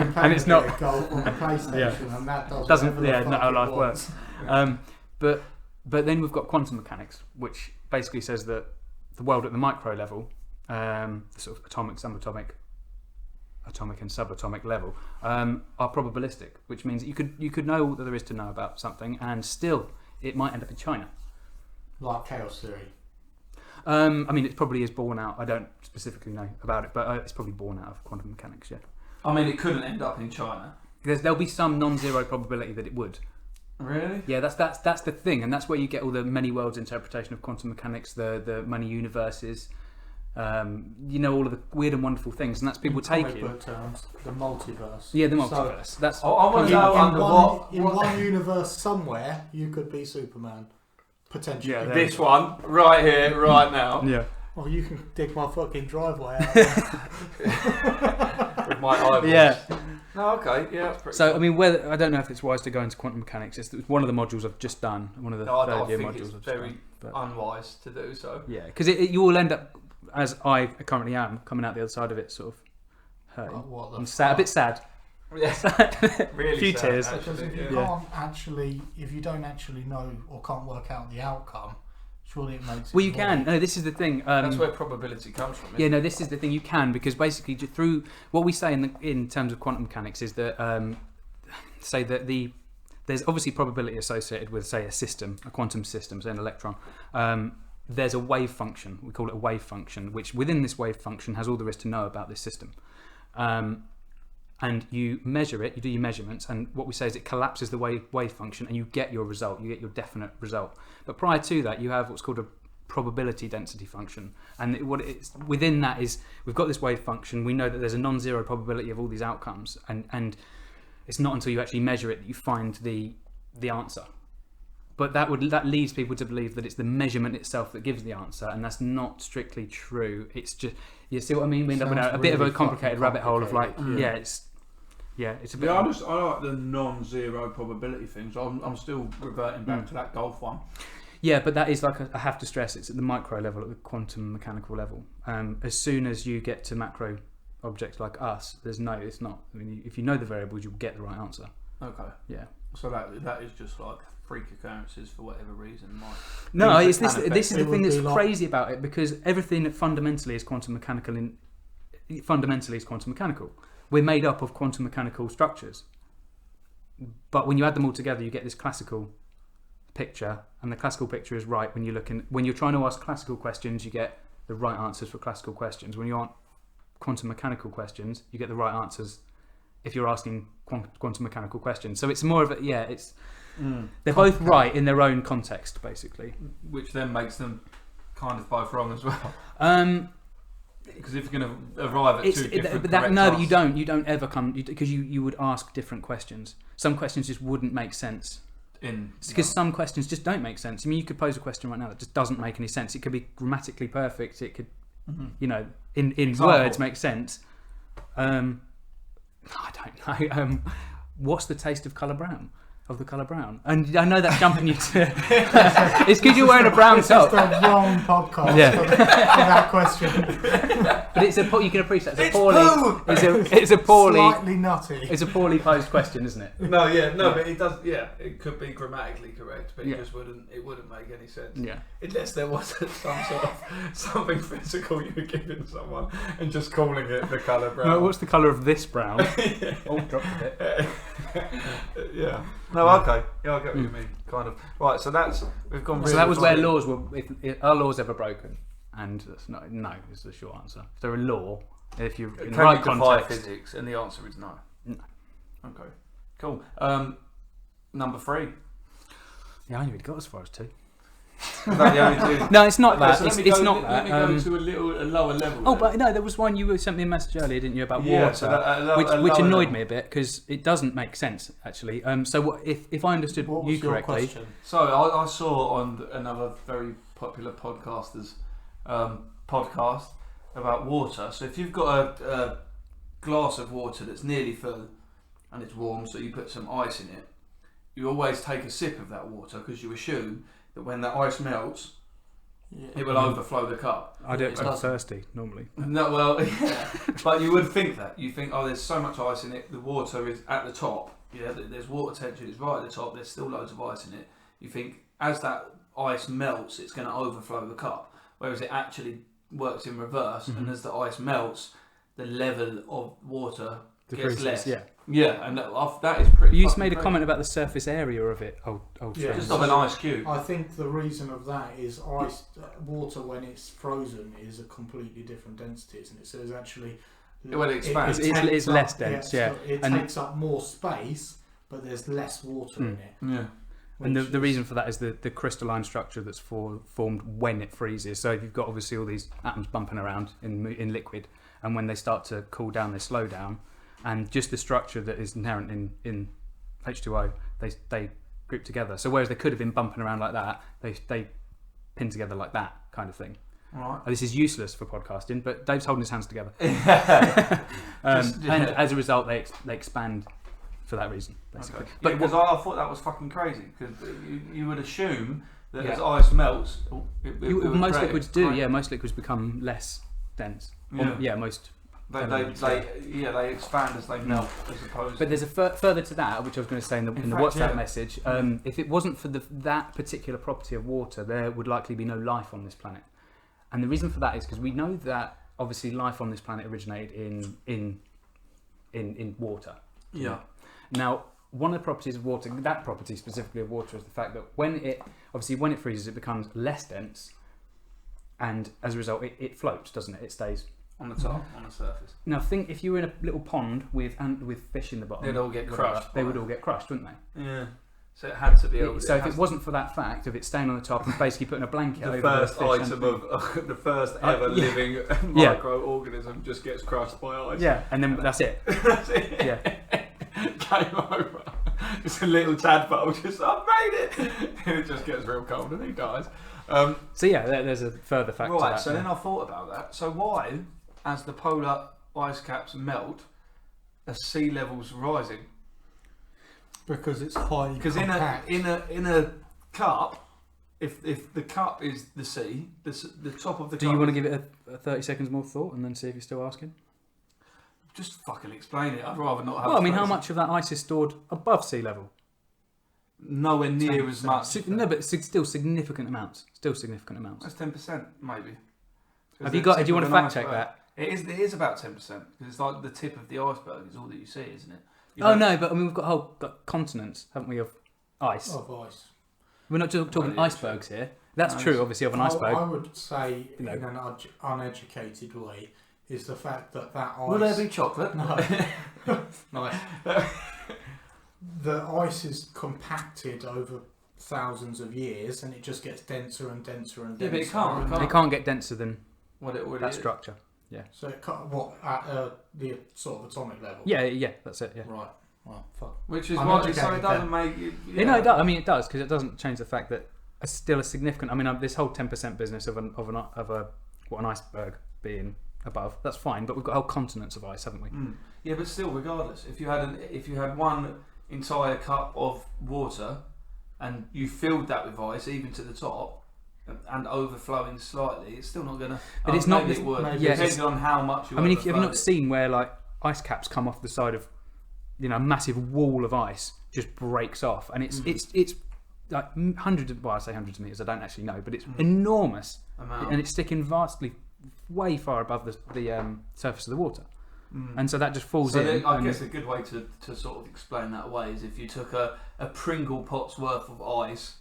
been playing And it's a bit not- of golf on the PlayStation, and that doesn't whatever the not fuck how it life wants. works. But then we've got quantum mechanics, which basically says that the world at the micro level, the sort of atomic, subatomic, atomic and subatomic level, are probabilistic, which means that you could know all that there is to know about something, and still it might end up in China. Like chaos theory. I mean, it probably is born out. I don't specifically know about it, but it's probably born out of quantum mechanics. Yeah, I mean, it couldn't end up in China. there'll be some non-zero probability that it would. Really? Yeah, that's the thing, and that's where you get all the many worlds interpretation of quantum mechanics, the many universes, all of the weird and wonderful things, and that's people In comic taking. book terms, the multiverse. Yeah, the So, multiverse. That's I want to know under in what one universe somewhere, you could be Superman. Potentially. Yeah, this one right here, right now, yeah. Or you can dig my fucking driveway out. with my eyeballs. Yeah. No, okay, yeah, that's pretty. So cool. I mean, whether I don't know if it's wise to go into quantum mechanics. It's one of the modules I've just done. One of the No, I third year think modules it's I've just very done. But, unwise to do so. yeah, because you will end up, as I currently am, coming out the other side of it, sort of hurting. What the I'm sad, a bit sad. Yeah, really. Few sad, tears. actually, Because if you yeah. can't actually, if you don't actually know or can't work out the outcome, surely it makes it. Well, you more- can. No, this is the thing. That's where probability comes from. Yeah, no, this is the thing. You can, because basically through what we say in terms of quantum mechanics is that say that there's obviously probability associated with, say, a system, a quantum system, say an electron. There's a wave function. We call it a wave function, which within this wave function has all there is to know about this system. And you measure it, you do your measurements, and what we say is it collapses the wave function, and you get your result, you get your definite result. But prior to that, you have what's called a probability density function, and what it's within that is we've got this wave function. We know that there's a non-zero probability of all these outcomes, and it's not until you actually measure it that you find the answer. But that leads people to believe that it's the measurement itself that gives the answer, and that's not strictly true. It's just, you see what I mean? We end up in Sounds a bit of a really complicated fucking rabbit hole of like, complicated. it's a bit. Yeah, I like the non-zero probability things. I'm still reverting back to that golf one. Yeah, but that is like I have to stress, it's at the micro level, at the quantum mechanical level. As soon as you get to macro objects like us, it's not. I mean, if you know the variables, you'll get the right answer. Okay. Yeah. So that is just like freak occurrences for whatever reason. No, things it's that can this is affect- the thing it would that's be like- crazy about it, because everything that fundamentally is quantum mechanical. We're made up of quantum mechanical structures, but when you add them all together, you get this classical picture, and the classical picture is right when you're trying to ask classical questions, you get the right answers for classical questions. When you ask quantum mechanical questions, you get the right answers if you're asking quantum mechanical questions. So it's more of they're both right in their own context, basically. Which then makes them kind of both wrong as well. Um, Because if you're going to arrive at two different but that, correct no, but you answers- don't. You don't ever come because you would ask different questions. Some questions just wouldn't make sense. Because some questions just don't make sense. I mean, you could pose a question right now that just doesn't make any sense. It could be grammatically perfect. It could, you know, in words make sense. I don't know. What's the taste of colour brown? Of the colour brown? And I know that's jumping you to... It's because you're wearing a brown top. It's the wrong podcast for that question. But it's you can appreciate it's a poorly Slightly nutty. It's a poorly posed question, isn't it? But it does. Yeah, it could be grammatically correct, but it wouldn't make any sense. Yeah. Unless there was some sort of something physical you were giving someone and just calling it the colour brown. No, what's the colour of this brown? Oh, dropped a bit. Yeah. No, okay. Yeah, I get what you mean. Kind of. Right, so we've gone. So that was where laws were. If are laws ever broken? And that's no is the short answer. If they're a law, if you're in the right context, physics, and the answer is no. No. Okay. Cool. Number 3. Yeah, I only really got as far as 2. Is that the only 2? No, it's not that. So It's not that. Let me go to a lower level. Oh, then. but no, there was one you sent me a message earlier, didn't you, about Yeah, water, so which annoyed level. me a bit because it doesn't make sense actually. So what, if I understood What was you your correctly? question? So I saw on another very popular podcaster's podcast about water. So if you've got a glass of water that's nearly full and it's warm, so you put some ice in it, you always take a sip of that water because you assume that when the ice melts, it will overflow the cup. I do it because I'm thirsty normally. No, well, yeah, but you would think that. You think, oh, there's so much ice in it, the water is at the top. Yeah, there's water tension, it's right at the top, there's still loads of ice in it. You think, as that ice melts, it's going to overflow the cup. Whereas it actually works in reverse, and as the ice melts, the level of water gets less. Yeah. Yeah, and that is pretty. You just made a comment about the surface area of it. Just of an ice cube. I think the reason of that is water when it's frozen is a completely different density, isn't it? So it's actually When it expands. It's less dense, yeah. It takes up more space, but there's less water in it. Yeah. And the reason for that is the crystalline structure that's formed when it freezes. So if you've got obviously all these atoms bumping around in liquid, and when they start to cool down, they slow down, and just the structure that is inherent in H2O, they group together. So whereas they could have been bumping around like that, they pin together like that kind of thing. Right. This is useless for podcasting, but Dave's holding his hands together. And as a result, they expand for that reason, basically. Okay. But because I thought that was fucking crazy. Because you would assume that as ice melts, most liquids do. Yeah, most liquids become less dense. Yeah. Most. They expand as they melt, as opposed. But there's a further to that, which I was going to say in the fact, WhatsApp message. If it wasn't for that particular property of water, there would likely be no life on this planet. And the reason for that is because we know that obviously life on this planet originated in water. Yeah. Now, one of the properties of water, that property specifically of water, is the fact that when it freezes, it becomes less dense, and as a result, it floats, doesn't it? It stays on the top, on the surface. Now, think if you were in a little pond with fish in the bottom, they'd all get crushed. They would all get crushed, wouldn't they? Yeah. So it had to be. So if it wasn't for that fact of it staying on the top and basically putting a blanket over the first the fish item of the first ever living microorganism just gets crushed by ice. Yeah, and then that's it. That's it. Yeah. Game over. Just a little tadpole, just I've made it. And it just gets real cold and he dies. So yeah, there's a further fact to that. Right. So then I thought about that. So why, as the polar ice caps melt, are sea levels rising? Because it's highly Because compact. in a cup, if the cup is the sea, the top of the Do cup. you want to give it a 30 seconds more thought and then see if you're still asking? Just fucking explain it. I'd rather not have. Well, I mean, how space. much of that ice is stored above sea level? Nowhere near as much. No, but still significant amounts. Still significant amounts. That's 10%, maybe. Have you got? Do you want to fact check that? It is about 10% because it's like the tip of the iceberg is all that you see, isn't it? No, but I mean we've got continents, haven't we, of ice? Of ice. We're not just talking icebergs here. That's true, obviously, of an iceberg. I would say, in an uneducated way, is the fact that ice. Will there be chocolate? No. Nice. The ice is compacted over thousands of years, and it just gets denser and denser and denser. Yeah, but it can't. It can't get denser than what that is. structure. So it can't, at the sort of atomic level. Yeah, that's it. Yeah. Right. Well, fuck. Which is I'm why so educated it doesn't then. make you. Yeah, no, it does. I mean, it does because it doesn't change the fact that it's still a significant. I mean, this whole 10% business of what an iceberg being above. That's fine, but we've got whole continents of ice, haven't we? Yeah, but still, regardless, if you had one entire cup of water, and you filled that with ice even to the top, and overflowing slightly, it's still not gonna. But it's not. Maybe it would. Yeah, depending on how much you. I mean, if you've not seen where like ice caps come off the side of, a massive wall of ice just breaks off, and it's like hundreds of. Well, I say hundreds of meters. I don't actually know, but it's enormous, and it's sticking vastly, way far above the surface of the water. And so that just falls in. I guess a good way to sort of explain that away is if you took a Pringle pot's worth of ice,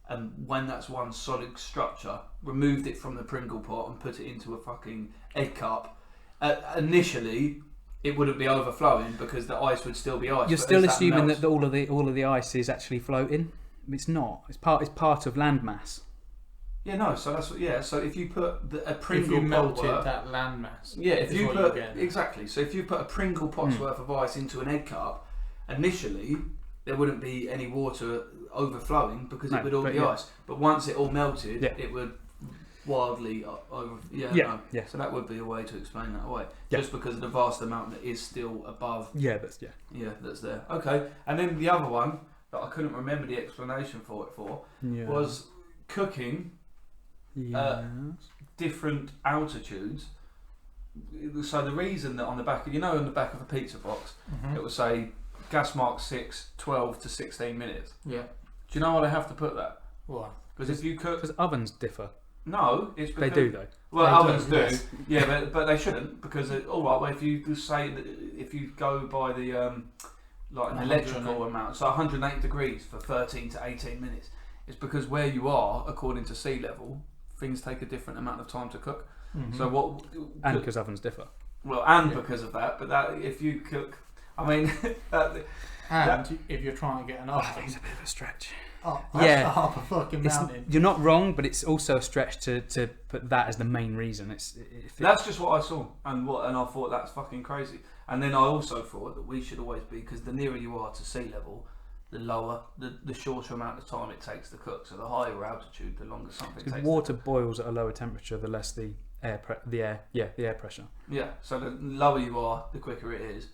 and when that's one solid structure, removed it from the Pringle pot and put it into a fucking egg cup, initially it wouldn't be overflowing because the ice would still be ice. You're still assuming that all of the ice is actually floating. It's not. It's part of landmass. Yeah, no. So that's so if you put a Pringle if you pot melted that landmass. Yeah, if you put exactly. So if you put a Pringle pot's worth of ice into an egg cup, initially there wouldn't be any water overflowing because it would all be ice. But once it all melted, it would wildly over. Yeah. So that would be a way to explain that away. Just because of the vast amount that is still above. Yeah, that's there. Okay, and then the other one that I couldn't remember the explanation for was cooking. Different altitudes. So the reason that on the back, on the back of a pizza box, it will say gas mark 6, 12 to 16 minutes. Yeah. Do you know why they have to put that? Why? Because if you cook, because ovens differ. No, it's because they do though. Well, ovens do. Yes. Yeah, but they shouldn't because all right. Well, if you say that if you go by the like an electrical amount, so 108 degrees for 13 to 18 minutes, it's because where you are, according to sea level, things take a different amount of time to cook. So and because ovens differ. Well, and because of that, but that if you cook, I mean, if you're trying to get an oven, it's a bit of a stretch. Oh, that's half a fucking mountain. You're not wrong, but it's also a stretch to put that as the main reason. That's just what I saw, and I thought that's fucking crazy. And then I also thought that we should always be, because the nearer you are to sea level, the lower, the shorter amount of time it takes to cook. So the higher altitude, the longer something takes. Water boils at a lower temperature, the less the air pressure. Yeah. So the lower you are, the quicker it is.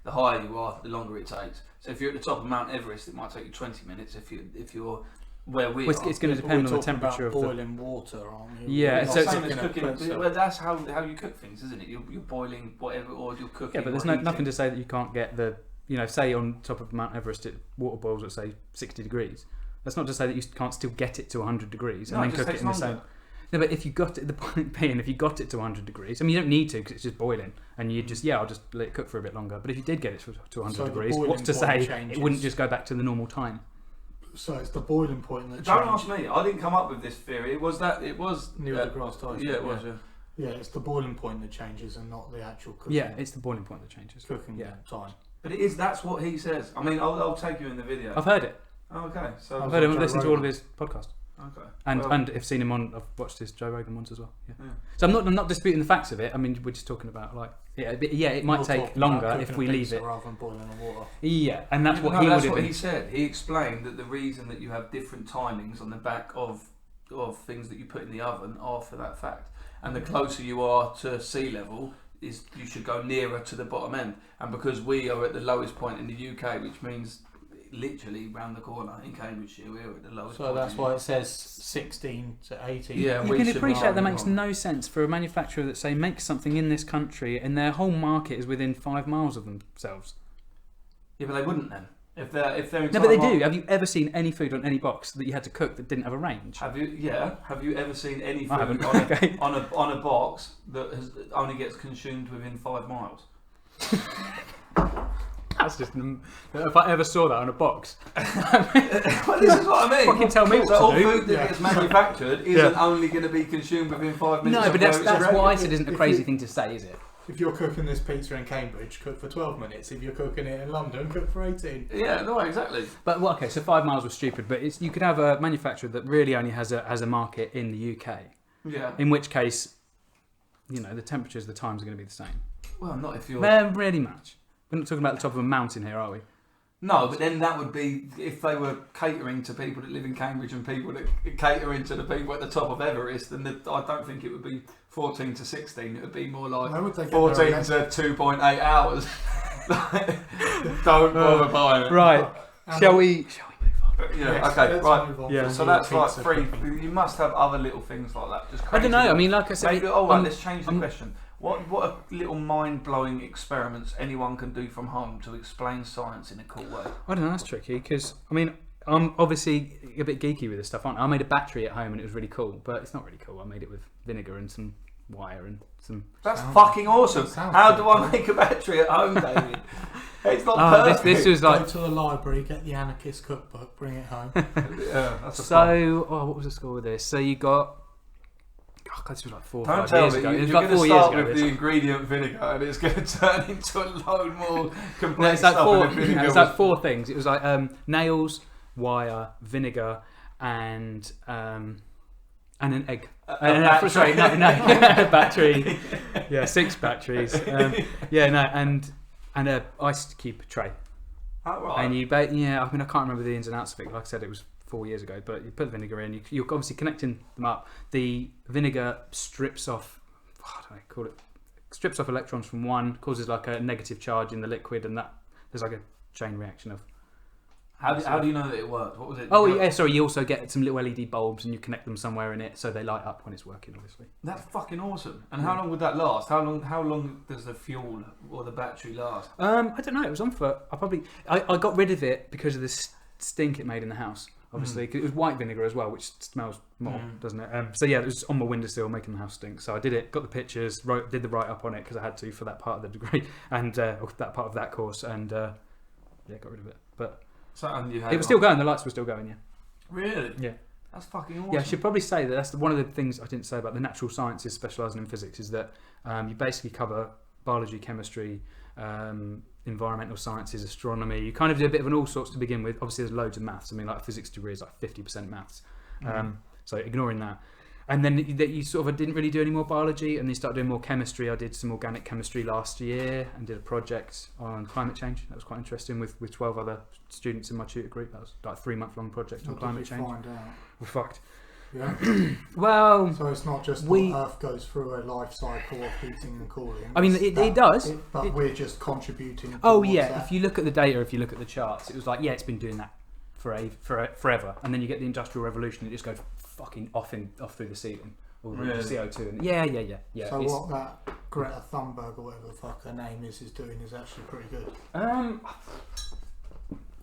The higher you are, the longer it takes. So if you're at the top of Mount Everest, it might take you 20 minutes. If you're where we are, it's going to depend on the temperature of boiling water, aren't you? Yeah, so it's same as cooking. Well, that's how you cook things, isn't it? You're boiling whatever, or you're cooking. Yeah, but there's nothing to say that you can't get the. Say on top of Mount Everest, water boils at say 60 degrees. That's not to say that you can't still get it to 100 degrees and then cook it in the same. No, but if you got it, the point being, if you got it to 100 degrees, I mean, you don't need to because it's just boiling, and you just I'll just let it cook for a bit longer. But if you did get it to 100 degrees, what's to say it wouldn't just go back to the normal time? So it's the boiling point that. Don't ask me. I didn't come up with this theory. It was Neil deGrasse Tyson. Yeah, it was. Yeah, it's the boiling point that changes, and not the actual cooking. Yeah, it's the boiling point that changes. Cooking time. But it is. That's what he says. I mean, I'll take you in the video. I've heard it. Oh, okay. So I've heard him listen to all of his podcasts. Okay. And I've seen him on. I've watched his Joe Rogan ones as well. Yeah. So I'm not disputing the facts of it. I mean, we're just talking about it might take longer if we leave it rather than boiling the water. Yeah, and that's what he said. He explained that the reason that you have different timings on the back of things that you put in the oven are for that fact. And the closer you are to sea level, is you should go nearer to the bottom end. And because we are at the lowest point in the UK, which means literally round the corner in Cambridgeshire, we're at the lowest point. So that's why it says 16 to 18. Yeah, you can appreciate that makes no sense for a manufacturer that say makes something in this country and their whole market is within 5 miles of themselves. Yeah, but they wouldn't then. If they're no, but they do. Have you ever seen any food on any box that you had to cook that didn't have a range? Have you? Yeah. Have you ever seen any food on a box that only gets consumed within 5 miles? That's just. If I ever saw that on a box. Well, this is what I mean. Fucking tell me what to do. All food that gets manufactured isn't only going to be consumed within 5 minutes. No, but that's what I said isn't a crazy thing to say, is it? if you're cooking this pizza in Cambridge, cook for 12 minutes. If you're cooking it in London, cook for 18. Yeah, no, exactly. But well, okay, so 5 miles was stupid, but you could have a manufacturer that really only has a market in the UK. Yeah. In which case, you know, the temperatures, the times are going to be the same. Well, not if you're... They're really much. We're not talking about the top of a mountain here, are we? No, but then that would be if they were catering to people that live in Cambridge and people that catering to the people at the top of Everest, then I don't think it would be 14 to 16. It would be more like 14 to 2.8 hours. Don't bother buying it. Right. Shall we move on? Yeah. Yes, Okay. let's Right. move on Yeah. from So the that's like pizza free. cooking. You must have other little things like that. Just crazy. I don't know. I mean, like I said, Maybe, let's change the question. What are little mind-blowing experiments anyone can do from home to explain science in a cool way? I don't know. That's tricky because I mean, I'm obviously a bit geeky with this stuff. Aren't I? I made a battery at home and it was really cool, but it's not really cool. I made it with vinegar and some wire and some. That's fucking awesome. sounds How pretty do I make a battery at home, David? It's not perfect. This was Go like to the library, get the anarchist cookbook, bring it home. Yeah, that's a fun. so. Oh, what was the score with this? So you got. Oh, God, this was like 4 or Don't 5 tell years me ago. you're It was going like to 4 years start ago. with this. the ingredient vinegar and it's going to turn into a load more No, complex it's like stuff. four. And the vinegar It's was- like 4 things. It was like nails, wire, vinegar, and an egg. battery. Sorry, no, battery. Yeah, 6 batteries. And a ice cube tray. Oh, right. And you, I mean, I can't remember the ins and outs of it. Like I said, it was 4 years ago. But you put the vinegar in. You're obviously connecting them up. The vinegar strips off. I don't know, call it. Strips off electrons from one, causes like a negative charge in the liquid, and that there's like a chain reaction of. How do you know that it worked? What was it? Oh yeah, sorry. You also get some little LED bulbs, and you connect them somewhere in it, so they light up when it's working. Obviously. That's fucking awesome. And how long would that last? How long does the fuel or the battery last? I don't know. It was on for. I got rid of it because of the stink it made in the house. Obviously, 'cause it was white vinegar as well, which smells more, doesn't it? So yeah, it was on my windowsill making the house stink. So I did it, got the pictures, did the write up on it because I had to for that part of the degree and or that part of that course, and got rid of it. But And you had it was still going. The lights were still going. Yeah. Really? Yeah. That's fucking awesome. Yeah, I should probably say that that's one of the things I didn't say about the natural sciences specialising in physics is that you basically cover biology, chemistry, environmental sciences, astronomy. You kind of do a bit of an all sorts to begin with. Obviously, there's loads of maths. I mean, like a physics degree is like 50% maths. So ignoring that. And then you sort of didn't really do any more biology, and then you start doing more chemistry. I did some organic chemistry last year and did a project on climate change. That was quite interesting with 12 other students in my tutor group. That was like a 3-month-long project on What climate did you change. find out? We're fucked. Yeah. Well, So it's not just We- that Earth goes through a life cycle of heating and cooling. I mean, It's it does. But It- we're just contributing. oh towards yeah, that. if you look at the data, if you look at the charts, it was like, yeah, it's been doing that forever. And then you get the Industrial Revolution, it just goes fucking off through the ceiling. All the Really? CO2 and yeah. So it's- what that Greta Thunberg or whatever the fuck her name is doing is actually pretty good.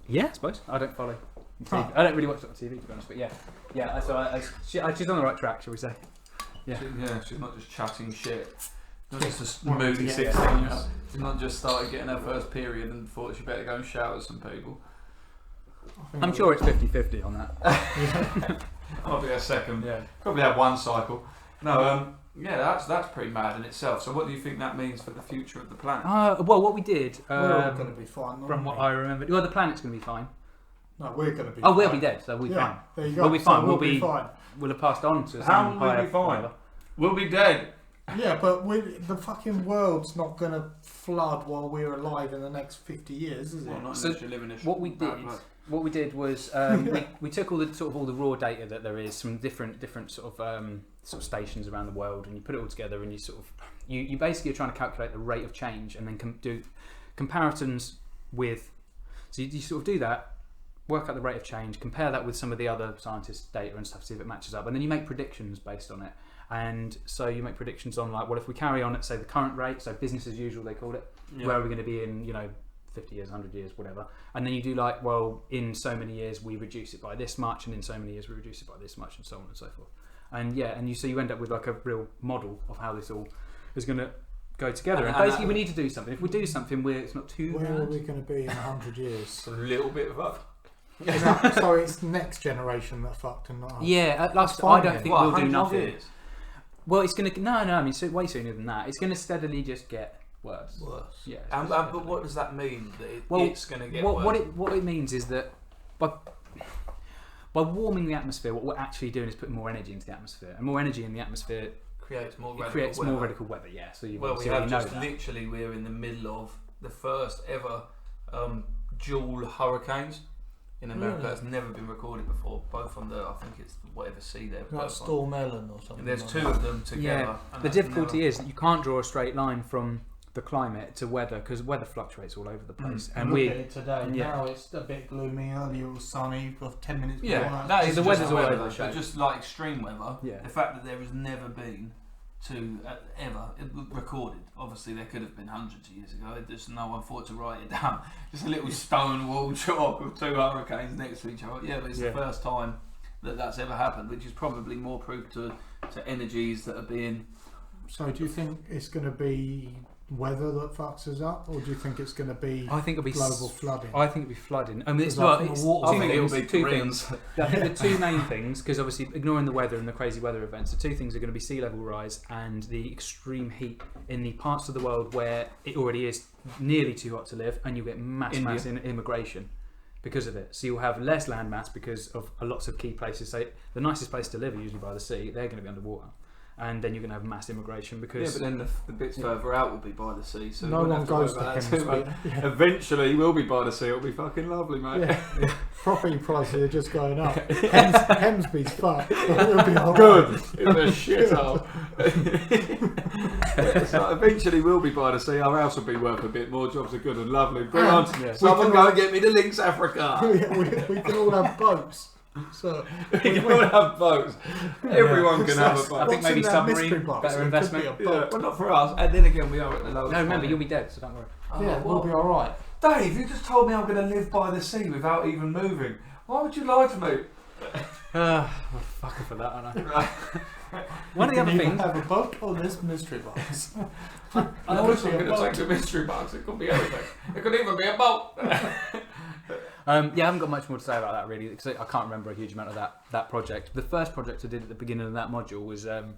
Yeah, I suppose. I don't follow TV. Huh. I don't really watch it on TV, to be honest. But yeah. So she's on the right track, shall we say? Yeah. She's not just chatting shit. Not just a Yeah. moody Yeah. 16. She's not just started getting her first period and thought she better go and shout at some people. I'm sure it's 50-50 on that. I'll be a second. Yeah. Probably have one cycle. No, that's pretty mad in itself. So what do you think that means for the future of the planet? Well, what we did, We're all going to be fine. aren't from we? what I remember, well, the planet's going to be fine. No, we're going to be. Oh, fine. we'll be dead, so we'll be Yeah, fine. there you go. We'll be So fine. We'll We'll be- fine. We'll have passed on to How some will we higher be fine? whatever. We'll be dead. Yeah, but the fucking world's not going to flood while we're alive in the next 50 years, is it? Well, not So unless you live in a What we bad did, place. was we took all the raw data that there is from different sort of stations around the world, and you put it all together, and you basically are trying to calculate the rate of change, and then do comparisons with. So you sort of do that, work out the rate of change, compare that with some of the other scientists' data and stuff, see if it matches up, and then you make predictions based on it. And so you make predictions on like, well, if we carry on at say the current rate, so business as usual they call it, where are we going to be in 50 years, 100 years, whatever. And then you do like, well, in so many years we reduce it by this much, and in so many years we reduce it by this much, and so on and so forth. And you end up with like a real model of how this all is going to go together. And basically we need to do something. If we do something where it's not too Where are bad. we going to be in 100 years? It's a little bit of up. So it's next generation that fucked and not us. Yeah, at last I fine don't then. think What, we'll do 100 nothing. years? Well, it's going to no. I mean, way sooner than that. It's going to steadily just get worse. Yeah. But what does that mean? That it's going to get worse. worse. What it means is that by warming the atmosphere, what we're actually doing is putting more energy into the atmosphere, and more energy in the atmosphere creates more radical weather. Yeah. So literally we're in the middle of the first ever dual hurricanes in America. That's never been recorded before. Both on I think it's whatever sea they're like Storm Ellen or something. And there's like two of them together. Yeah. And The difficulty is that you can't draw a straight line from the climate to weather because weather fluctuates all over the place. And look we at it today. Now it's a bit gloomy. Earlier it was sunny. You've got 10 minutes. That is the weather's all over the show. Just like extreme weather. Yeah. The fact that there has never been ever recorded. Obviously, there could have been hundreds of years ago. Just no one thought to write it down. Just a little stone wall chalk of two hurricanes next to each other. Yeah, but it's the first time that's ever happened, which is probably more proof to energies that are being. So, do you think it's going to be weather that fucks us up, or do you think it's going to be? I think it'll be global flooding. I think it'll be flooding. I mean, I think it'll be two things. I think the two main things, because obviously ignoring the weather and the crazy weather events, the two things are going to be sea level rise and the extreme heat in the parts of the world where it already is nearly too hot to live, and you'll get mass immigration because of it. So you'll have less land mass because of lots of key places. So the nicest place to live are usually by the sea. They're going to be underwater. And then you're going to have mass immigration because... Yeah, but then the bits further out will be by the sea, so no one goes to Hemsby. Eventually we'll be by the sea, it'll be fucking lovely, mate. Yeah. Property prices are just going up. Hemsby's fucked. It'll be alright. Good. It's a shithole. So eventually we'll be by the sea, our house will be worth a bit more, jobs are good and lovely. Bring on, someone go and get me to Lynx Africa. we can all have boats. So we can all have boats. Everyone can have a boat. I think maybe submarine, better investment. Well, not for us. And then again, we are at the lowest. No, remember, you'll be dead, so don't worry. We'll be alright. Dave, you just told me I'm going to live by the sea without even moving. Why would you lie to me? I'm fucker for that, aren't I? One of the other things. Have a boat or this mystery box. I'm also going to take the mystery box. It could be anything. It could even be a boat. I haven't got much more to say about that really, because I can't remember a huge amount of that project. The first project I did at the beginning of that module was an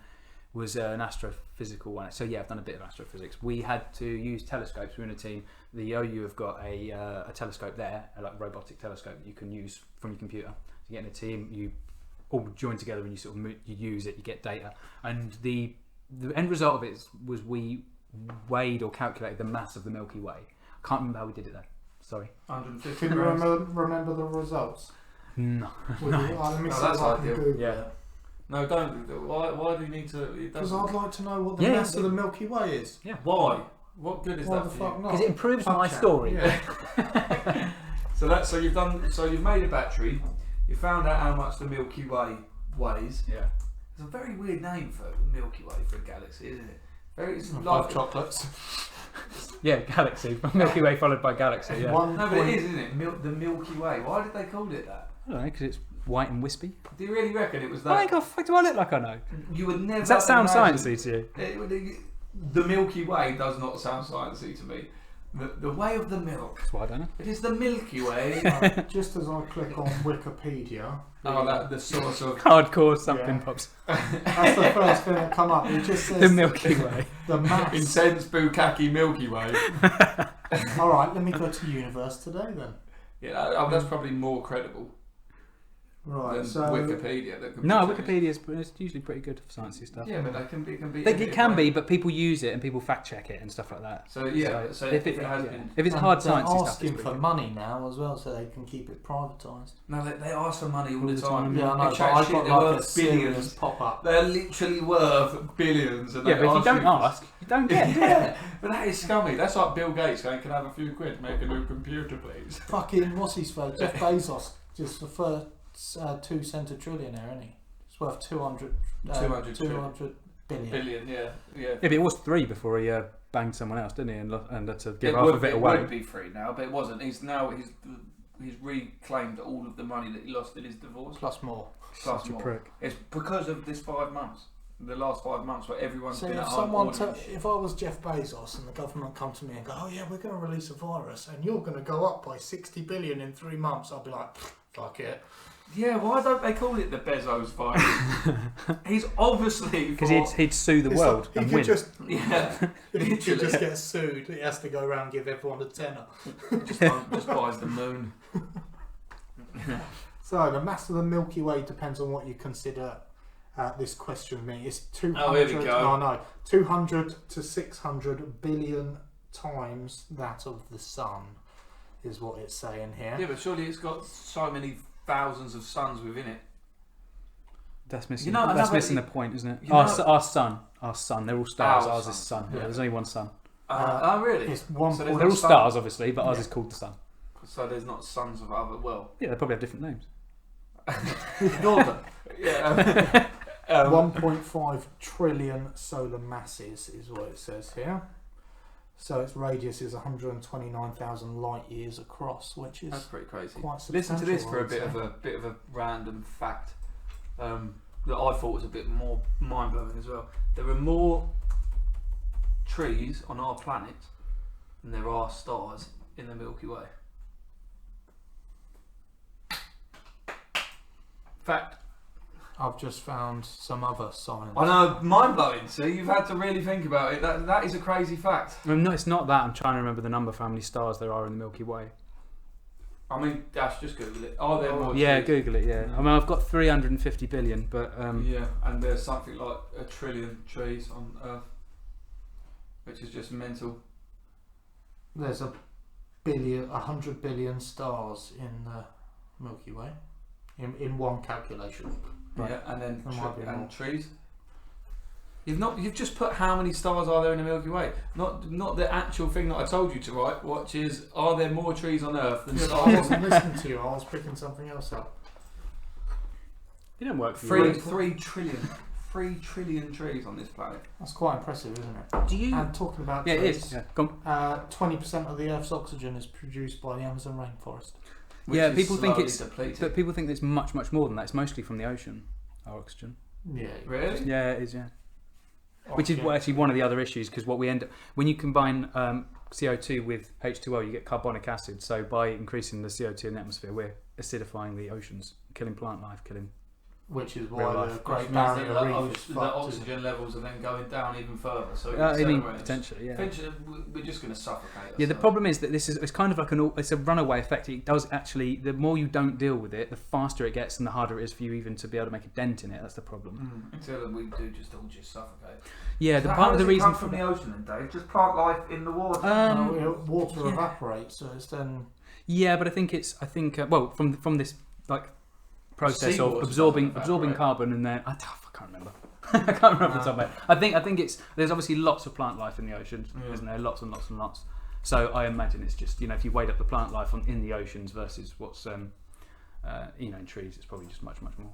astrophysical one. So yeah, I've done a bit of astrophysics. We had to use telescopes. We were in a team. The OU have got a telescope there, a robotic telescope that you can use from your computer. You get in a team, you all join together and you you use it, you get data. And the end result of it was we weighed or calculated the mass of the Milky Way. I can't remember how we did it though. Sorry. 150 Can you grams. remember the results? No. Let me see that's if I can ideal. Google Yeah. it. No, don't. Why do you need to? Because I'd like to know what the mass of the Milky Way is. Yeah. Why? What good is Why that the for fuck you? not? Because it improves Fuck my Chap. story. Yeah. So you've made a battery. You found out how much the Milky Way weighs. Yeah. It's a very weird name for Milky Way for a galaxy, isn't it? It's Like chocolates. Yeah, galaxy. Milky Way followed by galaxy. Yeah. No, but it is, isn't it? The Milky Way. Why did they call it that? I don't know, because it's white and wispy. Do you really reckon it was that? I think fuck do I look like I know? You would never. Does that sound imagine- sciencey to you? The Milky Way does not sound sciencey to me. The way of the milk. That's why I don't know. It is the Milky Way. Just as I click on Wikipedia, The source of. Hardcore something Yeah. pops. that's the first thing that come up. It just says The Milky Way. the mass. Intense Bukkake Milky Way. All right, let me go to universe today then. Yeah, that's probably more credible Right, than so Wikipedia. That could No, be Wikipedia is usually pretty good for sciencey stuff. Yeah, but it can be. It can be, but people use it and people fact check it and stuff like that. So yeah. So if if it has yeah. been. If it's And hard they're sciencey stuff, asking it's for pretty money now as well, so they can keep it privatised. No, they ask for money all the time. time. Yeah, I know, They but chat I shit, got they're like a worth billions. serious pop up. They're literally worth billions. And good. Yeah, they but if you don't for- ask, you don't get. Yeah, but that is scummy. That's like Bill Gates going, "Can I have a few quid? Make a new computer, please." fucking what's his face? Jeff Bezos, just the first 2 cent trillionaire, isn't he? It's worth 200 billion. Billion, yeah. Yeah, but it was 3 before he banged someone else, didn't he? And had to give It half would, of it it away. would be free now, but it wasn't. He's reclaimed all of the money that he lost in his divorce. Plus more. Plus Such a more. prick. It's because of this 5 months. The last 5 months where everyone's So been if at home. ordering shit. if I was Jeff Bezos and the government come to me and go, oh yeah, we're going to release a virus and you're going to go up by 60 billion in 3 months, I'll be like, fuck it. Yeah, why don't they call it the Bezos virus? He's obviously Because he'd sue the world He and could win. just yeah, he could just get sued. He has to go around and give everyone a tenner. just buys the moon. So the mass of the Milky Way depends on what you consider. This question me. It's 200. Oh, here we go. Oh no, 200 to 600 billion times that of the sun, is what it's saying here. Yeah, but surely it's got so many thousands of suns within it. That's missing. You know, that's another- missing the point, isn't it? You know- our sun. They're all stars. Our Ours sun. is sun. Yeah, Yeah. there's only one sun. Oh, really? It's one. So point- there's They're all sun- stars, obviously, but ours Yeah. is called the sun. So there's not suns of other. Well, Yeah, they probably have different names. ignore them. Yeah. 1.5 trillion solar masses is what it says here. So its radius is 129,000 light years across, which is That's pretty crazy. quite Listen to this substantial, for I a would bit say. of a random fact that I thought was a bit more mind blowing as well. There are more trees on our planet than there are stars in the Milky Way. Fact. I've just found some other science. I know, mind blowing. See, you've had to really think about it. That is a crazy fact. No, it's not that. I'm trying to remember the number of how many stars there are in the Milky Way. I mean, Dash, just Google it. Are there more Yeah, trees? Google it. Yeah, I mean, I've got 350 billion, but Yeah, and there's something like 1 trillion trees on Earth, which is just mental. There's 100 billion stars in the Milky Way, in one calculation. Right. Yeah, and then There might be more. and trees. You've just put how many stars are there in the Milky Way? Not the actual thing that I told you to write, which is are there more trees on Earth than Yeah, but I stars? wasn't listening to you. I was picking something else up. you don't work for Three, you. 3 trillion. 3 trillion trees on this planet. That's quite impressive, isn't it? Do you? And talking about Yeah, it trees, is. Yeah, go on. 20% of the Earth's oxygen is produced by the Amazon rainforest. Which Yeah, is people think slowly it's- depleted. But people think it's much more than that. It's mostly from the ocean. Our oxygen. Yeah. Really? Yeah, it is. Yeah. Which is actually one of the other issues, because what we end up when you combine CO2 with H2O, you get carbonic acid. So by increasing the CO2 in the atmosphere, we're acidifying the oceans, killing plant life, killing. Which is Real why life. the Which Great means Barrier that Reef is the fucked. oxygen levels are then going down even further. So it I mean, accelerates. potentially, yeah. Eventually, we're just going to suffocate. Yeah, the ourselves. problem is that it's kind of like it's a runaway effect. It does actually, the more you don't deal with it, the faster it gets and the harder it is for you even to be able to make a dent in it. That's the problem. Until we do just all suffocate. Yeah, the So part how of the does it reason come from the ocean then, Dave? Just plant life in the water. Water yeah. evaporates, so it's then. Yeah, but I think well from this like process Seawater of absorbing doesn't evaporate. carbon and then I can't remember. I can't remember the top of my head. I think it's there's obviously lots of plant life in the oceans, Yeah. isn't there? Lots and lots and lots. So I imagine it's just if you weighed up the plant life in the oceans versus what's in trees, it's probably just much more.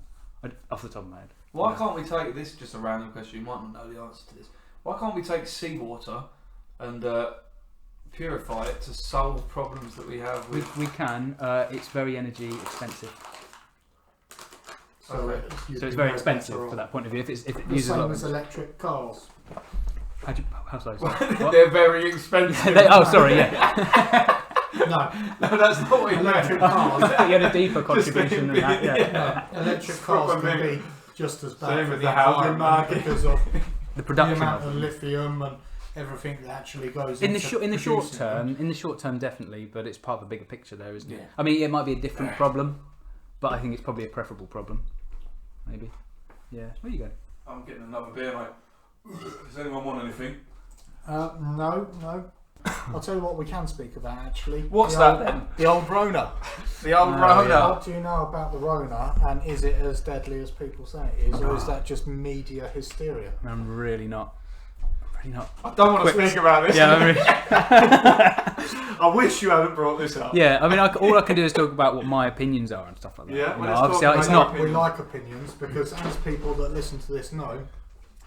Off the top of my head. Why can't we take this? Just a random question. You might not know the answer to this. Why can't we take seawater and purify it to solve problems that we have with? We can. It's very energy expensive, So, Okay. so it's very expensive for that point of view. If it The uses a lot same of as electric cars. how so? What? They're very expensive. Sorry, yeah. No, No, that's not what you electric meant. cars. You had a deeper contribution than that. Yeah. No, electric Proper cars can meme. be just as bad Same for as the the housing environment market. because of The the production amount of of them. lithium and everything that actually goes In the into in the short producing them. term, definitely, but it's part of a bigger picture there, isn't it? Yeah. I mean, it might be a different problem, but I think it's probably a preferable problem. Maybe. Yeah. Where you go? I'm getting another beer, mate. Does anyone want anything? No. I'll tell you what we can speak about actually. What's The that old- then? The old Rona. The old Oh, Rona. yeah. What do you know about the Rona, and is it as deadly as people say it is, or is that just media hysteria? I'm really not. I don't want to Quick. speak about this. Yeah. I mean, I wish you hadn't brought this up. yeah. I mean, all I can do is talk about what my opinions are and stuff like that. Yeah, You well, know, let's obviously, talk it's about not. your We like opinions because, as people that listen to this know,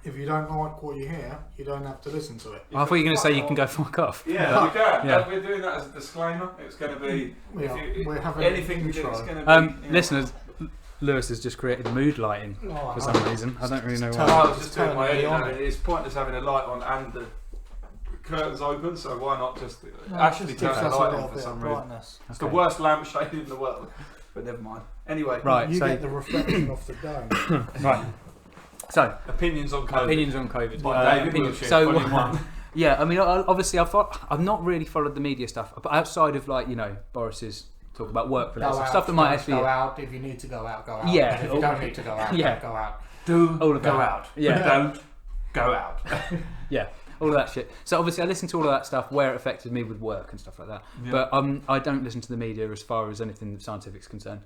if you don't like what you hear, you don't have to listen to it. I thought you were going to say you can go fuck off. Yeah, you can. Yeah. We're doing that as a disclaimer. It's going to be We're having anything an we do. intro. It's going to be. Listeners, Lewis has just created mood lighting Oh, for some reason. I don't really know Turn- why. I was just doing my Turn me editing. on. It's pointless having a light on and the curtains open, so why not just No, actually it turn gives the us a light little on for bit some of reason? brightness. It's the worst lampshade in the world, but never mind. Anyway, Right. You so get the reflection off the dome. right. So opinions on COVID. opinions on COVID. By David Opinions. Wilsher, So volume 1. yeah, I mean, obviously, I've not really followed the media stuff, but outside of like Boris's talk about work related stuff that might actually go out. If you need to go out, go out. Yeah. If you don't need to go out, Yeah. don't go out. Do All of go that. out. Yeah. Don't go out. yeah, all of that shit. So obviously, I listened to all of that stuff where it affected me with work and stuff like that. Yeah. But I don't listen to the media as far as anything scientific's concerned.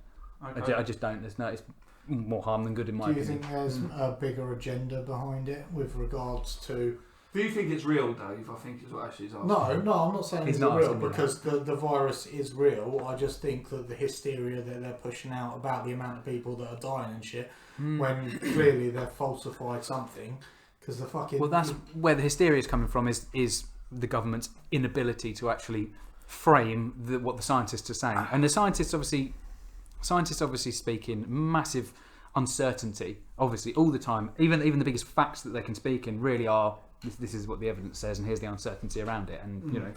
Okay. I just don't. It's more harm than good in my Do you opinion. think there's a bigger agenda behind it with regards to? Do you think it's real, Dave? I think is what actually is asking. No, I'm not saying He's it's not real asking me because the virus is real. I just think that the hysteria that they're pushing out about the amount of people that are dying and shit, when clearly they've falsified something, because the fucking Well, that's where the hysteria is coming from. Is the government's inability to actually frame what the scientists are saying, and the scientists obviously speak in massive uncertainty, obviously all the time. Even the biggest facts that they can speak in really are this is what the evidence says, and here's the uncertainty around it. And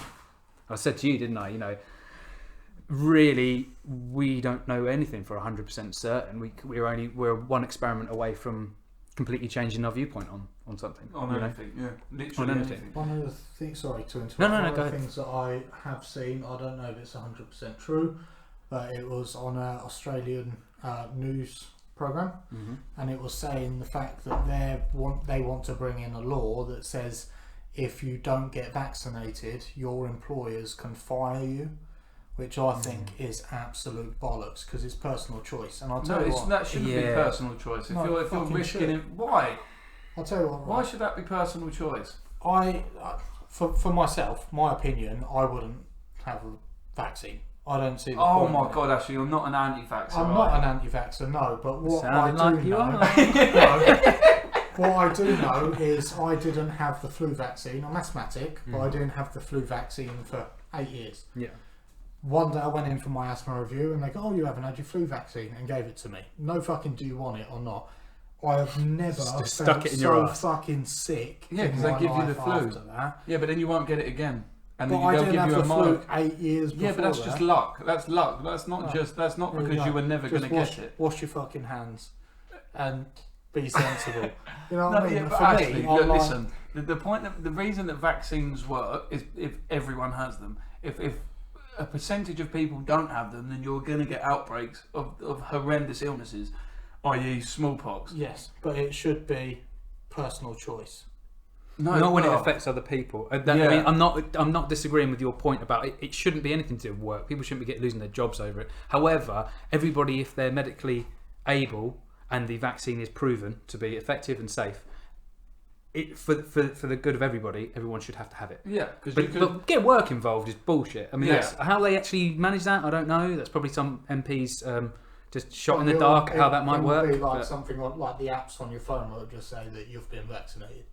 I said to you, didn't I? Really, we don't know anything for 100% certain. We're one experiment away from completely changing our viewpoint on something. On anything, yeah. Literally On anything. anything. One of the things, sorry to interrupt. No, one of go the ahead. things that I have seen, I don't know if it's 100% true, but it was on an Australian news program, and it was saying the fact that they want to bring in a law that says if you don't get vaccinated, your employers can fire you, which I think is absolute bollocks because it's personal choice. And I'll tell you what, that shouldn't be personal choice. If No, you're fucking risking should. it, why? I'll tell you what. Why should that be personal choice? For myself, my opinion, I wouldn't have a vaccine. I don't see the Oh point my in it. God, actually, you're not an anti-vaxxer. I'm not an anti-vaxxer, no, but what I Sounding do like you know, are. what I do know is I didn't have the flu vaccine. I'm asthmatic, but I didn't have the flu vaccine for 8 years. Yeah. One day I went in for my asthma review and they go, "Oh, you haven't had your flu vaccine," and gave it to me. No fucking do you want it or not. I have never Just felt stuck it in so your arse. fucking sick. Yeah, in 'cause they my give you the life flu. after that. Yeah, but then you won't get it again. And But then I they'll didn't give have you the a flu mild. 8 years before. Yeah, but that's just luck. That's luck. That's not just. That's not There you because go. you were never going Just to wash, get it. wash your fucking hands and be sensible. You know what No, I mean? yeah, but For actually, me, look, I'm like, listen. The point, the reason that vaccines work is if everyone has them. If a percentage of people don't have them, then you're going to get outbreaks of horrendous illnesses, i.e., smallpox. yes, but it should be personal choice. No, Not when it well, affects other people. I Yeah. mean, I'm not disagreeing with your point about it. It shouldn't be anything to do with work. People shouldn't be losing their jobs over it. However, everybody, if they're medically able and the vaccine is proven to be effective and safe, for the good of everybody, everyone should have to have it. Yeah, because you could. But get work involved is bullshit. I mean, Yeah. that's, how they actually manage that, I don't know. That's probably some MPs just shot in the Well, dark at how that might it work. would be like but- something like the apps on your phone will just say that you've been vaccinated.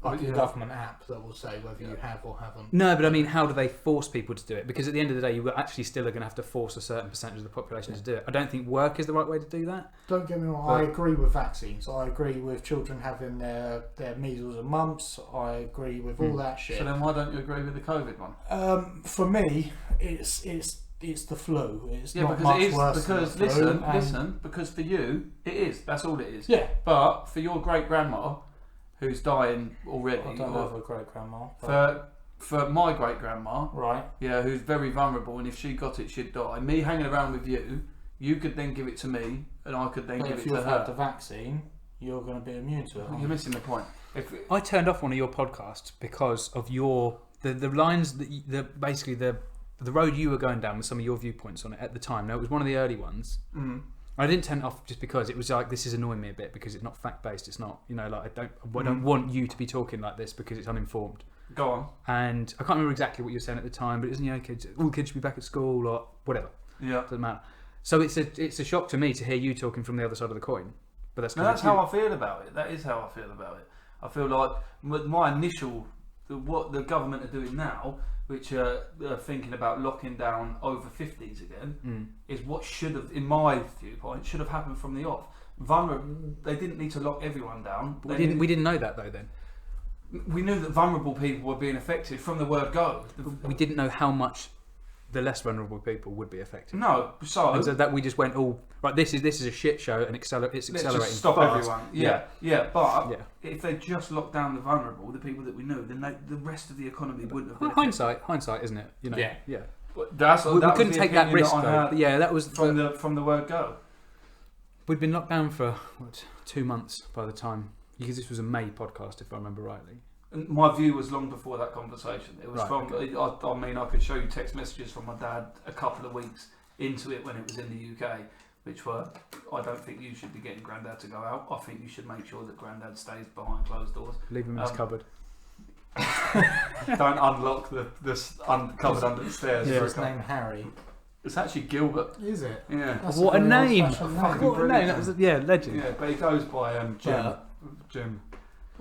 Like Yeah. a government app that will say whether you have or haven't. No, but I mean, how do they force people to do it? Because at the end of the day, you actually still are going to have to force a certain percentage of the population to do it. I don't think work is the right way to do that. Don't get me wrong, But- I agree with vaccines. I agree with children having their measles and mumps. I agree with all that shit. So then, why don't you agree with the COVID one? For me, it's the flu. It's Yeah, not because much it is. worse than Because the flu, and- listen. Because for you, it is. That's all it is. Yeah, But for your great grandma, who's dying already, I don't or have a great grandma. for my great grandma, Right. yeah, who's very vulnerable, and if she got it, she'd die. Me hanging around with you could then give it to me, and I could then But give if it you've to had the her. vaccine, you're going to be immune to it. You're missing the point. If I turned off one of your podcasts because of the lines that basically the road you were going down with some of your viewpoints on it at the time. Now, it was one of the early ones. I didn't turn it off just because it was like, this is annoying me a bit because it's not fact based. It's not, like I don't want you to be talking like this because it's uninformed. go on, And I can't remember exactly what you were saying at the time, but isn't kids, all kids should be back at school or whatever. yeah. Doesn't matter. So it's a shock to me to hear you talking from the other side of the coin. But that's 'cause No, that's it's you. how I feel about it. That is how I feel about it. I feel like my initial, what the government are doing now, which are thinking about locking down over 50s again, is what should have, in my viewpoint, should have happened from the off. They didn't need to lock everyone down. We didn't know that though then. We knew that vulnerable people were being affected from the word go. We didn't know how much the less vulnerable people would be affected. No, so And so that we just went, right, this is a shit show, and it's let's accelerating just stop fast. everyone. Yeah. But Yeah. if they just locked down the vulnerable, the people that we knew, then the rest of the economy wouldn't have been. Hindsight, isn't it? You know. Yeah. Yeah. That We was couldn't the take that opinion risk I though. had Yeah, that was from the word go. We'd been locked down for 2 months by the time, because this was a May podcast, if I remember rightly. And my view was long before that conversation. It was Right, from. okay. I mean, I could show you text messages from my dad a couple of weeks into it when it was in the UK, which were, I don't think you should be getting Grandad to go out. I think you should make sure that Grandad stays behind closed doors. Leave him in his cupboard. Don't unlock the cupboard under the stairs. Is for a his couple- name Harry? It's actually Gilbert. Is it? Yeah. That's What a very name! old-fashioned Fucking What a name! That was legend. Yeah, but he goes by Jim. Bert. Jim.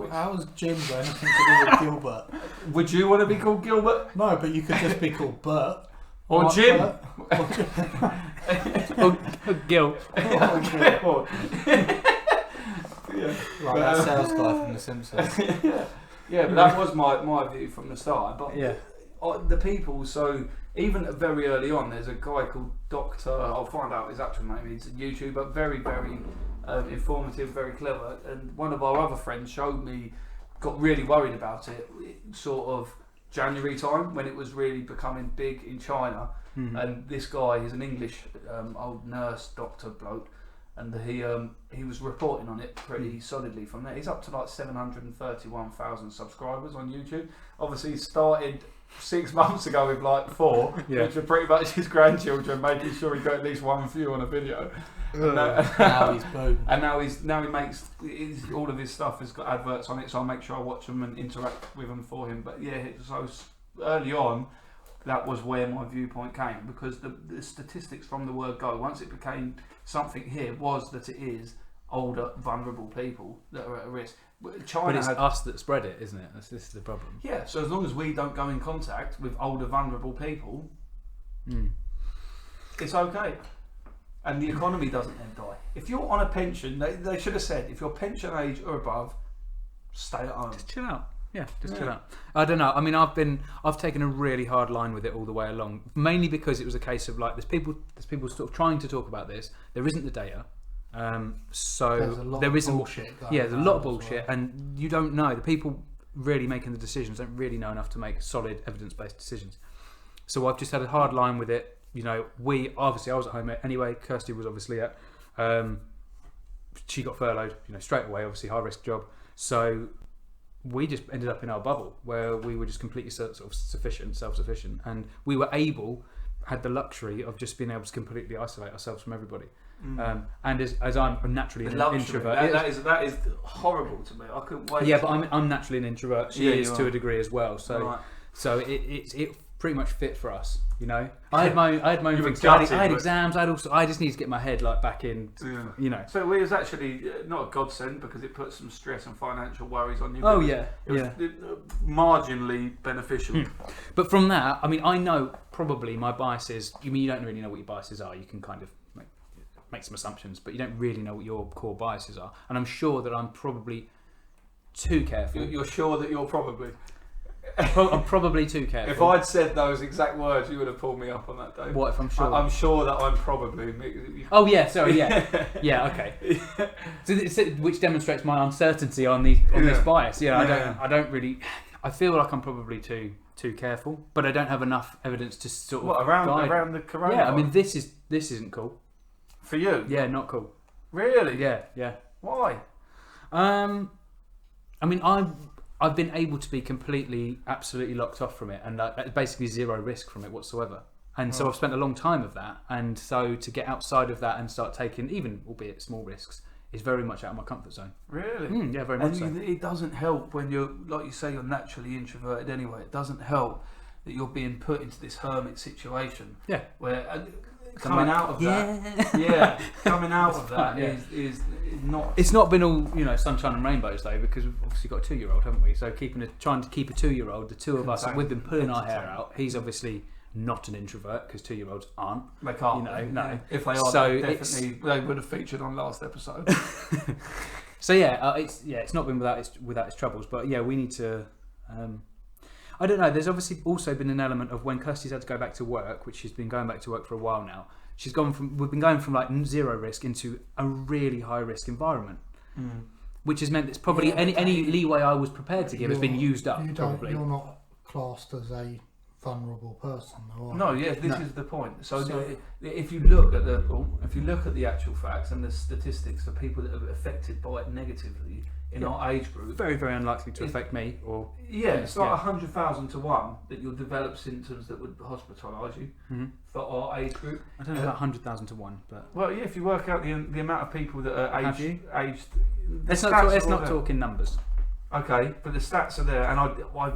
How has Jim got anything to do with Gilbert? Would you want to be called Gilbert No, but you could just be called Bert. or Like Jim? Bert. Or Jim. Gil. Or- yeah. Like that sales guy from The Simpsons. Yeah, but that was my view from the start. But Yeah. the people, so even very early on, there's a guy called Doctor, I'll find out his actual name, he's a YouTuber, very, very informative, very clever, and one of our other friends showed me, got really worried about it, sort of January time, when it was really becoming big in China, and this guy is an English old nurse, doctor bloke, and he was reporting on it pretty solidly from there. He's up to like 731,000 subscribers on YouTube. Obviously he started 6 months ago with like 4, which are pretty much his grandchildren, making sure he got at least 1 view on a video. Now he's boom. And now he makes all of his stuff has got adverts on it, so I'll make sure I watch them and interact with them for him. But yeah, so early on, that was where my viewpoint came, because the statistics from the word go, once it became something here, was that it is older, vulnerable people that are at risk. China But it's us that spread it, isn't it? This is the problem. Yeah, so as long as we don't go in contact with older, vulnerable people, it's okay. And the economy doesn't then die. If you're on a pension, they should have said, if you're pension age or above, stay at home. Just chill out. Yeah, just chill out. I don't know. I mean, I've taken a really hard line with it all the way along, mainly because it was a case of like, there's people sort of trying to talk about this. There isn't the data, so There's a lot there of isn't. bullshit going Yeah, there's a around lot of as well. bullshit, and you don't know. The people really making the decisions don't really know enough to make solid evidence-based decisions. So I've just had a hard line with it. You know, I was at home anyway. Kirsty was obviously at. She got furloughed, straight away. Obviously, high risk job. So we just ended up in our bubble where we were just completely sort of self-sufficient, and we were had the luxury of just being able to completely isolate ourselves from everybody. And as I'm naturally an introvert, that is horrible to me. I couldn't wait. yeah, but I'm naturally an introvert. She is to a degree as well. So Right. so it pretty much fit for us. I had my own You were things. I gutted, had but- exams. I just need to get my head like back in. So it was actually not a godsend, because it put some stress and financial worries on you. Oh but yeah, it was marginally beneficial. But from that, I mean, I know probably my biases. You don't really know what your biases are. You can kind of make some assumptions, but you don't really know what your core biases are. And I'm sure that I'm probably too careful. You're sure that you're probably. I'm probably too careful. If I'd said those exact words, you would have pulled me up on that day. What if I'm sure? I'm sure that I'm probably. Oh yeah, sorry, yeah, yeah, okay. So which demonstrates my uncertainty on this bias. Yeah, I don't really. I feel like I'm probably too careful, but I don't have enough evidence to sort of around the corona? Yeah, I mean this isn't cool for you. Yeah, not cool. Really? Yeah. Why? I mean I've been able to be completely, absolutely locked off from it, and basically zero risk from it whatsoever. And so I've spent a long time of that, and so to get outside of that and start taking, even albeit small risks, is very much out of my comfort zone. Really? Yeah, very much so. And it doesn't help when you're, like you say, you're naturally introverted anyway. It doesn't help that you're being put into this hermit situation. Yeah. Where coming out of that, coming out of that is not. It's not been all sunshine and rainbows though, because we've obviously got a 2-year-old, haven't we? So trying to keep a 2-year-old, the two of us, we've been pulling our hair out. He's obviously not an introvert because 2-year-olds aren't. They can't. No. If they are, So definitely they would have featured on last episode. So it's not been without its troubles, but yeah, we need to. I don't know. There's obviously also been an element of when Kirsty's had to go back to work, which she's been going back to work for a while now. We've been going from like zero risk into a really high risk environment, which has meant it's probably any leeway I was prepared to give has been used up. Probably. You're not classed as a vulnerable person, though. Are No, you? yeah, this is the point. So if you look at the actual facts and the statistics for people that are affected by it negatively in our age group, Very, very unlikely to affect me. Or it's like 100,000 to 1 that you'll develop symptoms that would hospitalise you for our age group. I don't know about 100,000 to 1, but Well, yeah, if you work out the amount of people that are aged, let's not talk in numbers. Okay, but the stats are there, and I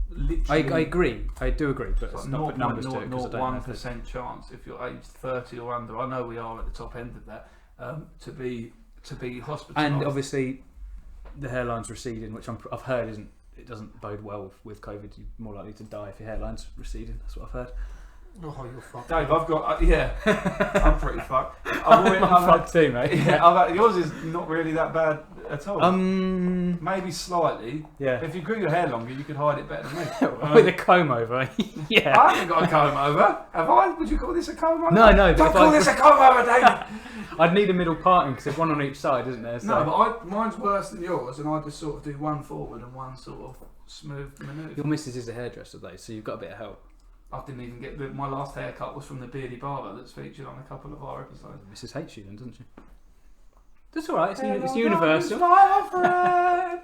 literally. I agree. I do agree, but It's let's like not put numbers to it because I don't know. 1% chance if you're aged 30 or under. I know we are at the top end of that to be hospitalised. And obviously, the hairline's receding, which I've heard it doesn't bode well with COVID. You're more likely to die if your hairline's receding. That's what I've heard. Oh, you're fucked. Dave, I've got I'm pretty fucked. I'm fucked too, mate. Yeah, yours is not really that bad at all. Maybe slightly. Yeah. If you grew your hair longer, you could hide it better than me. With a comb over. Yeah. I haven't got a comb over. Have I? Would you call this a comb over? No. Don't call this a comb over, David. I'd need a middle parting because there's one on each side, isn't there? So. No, but mine's worse than yours, and I just sort of do one forward and one sort of smooth manoeuvre. Your missus is a hairdresser, though, so you've got a bit of help. I didn't even get my last haircut was from the beardy barber that's featured on a couple of our episodes. Mrs. hates you then, doesn't she? That's all right. It's universal. Yeah.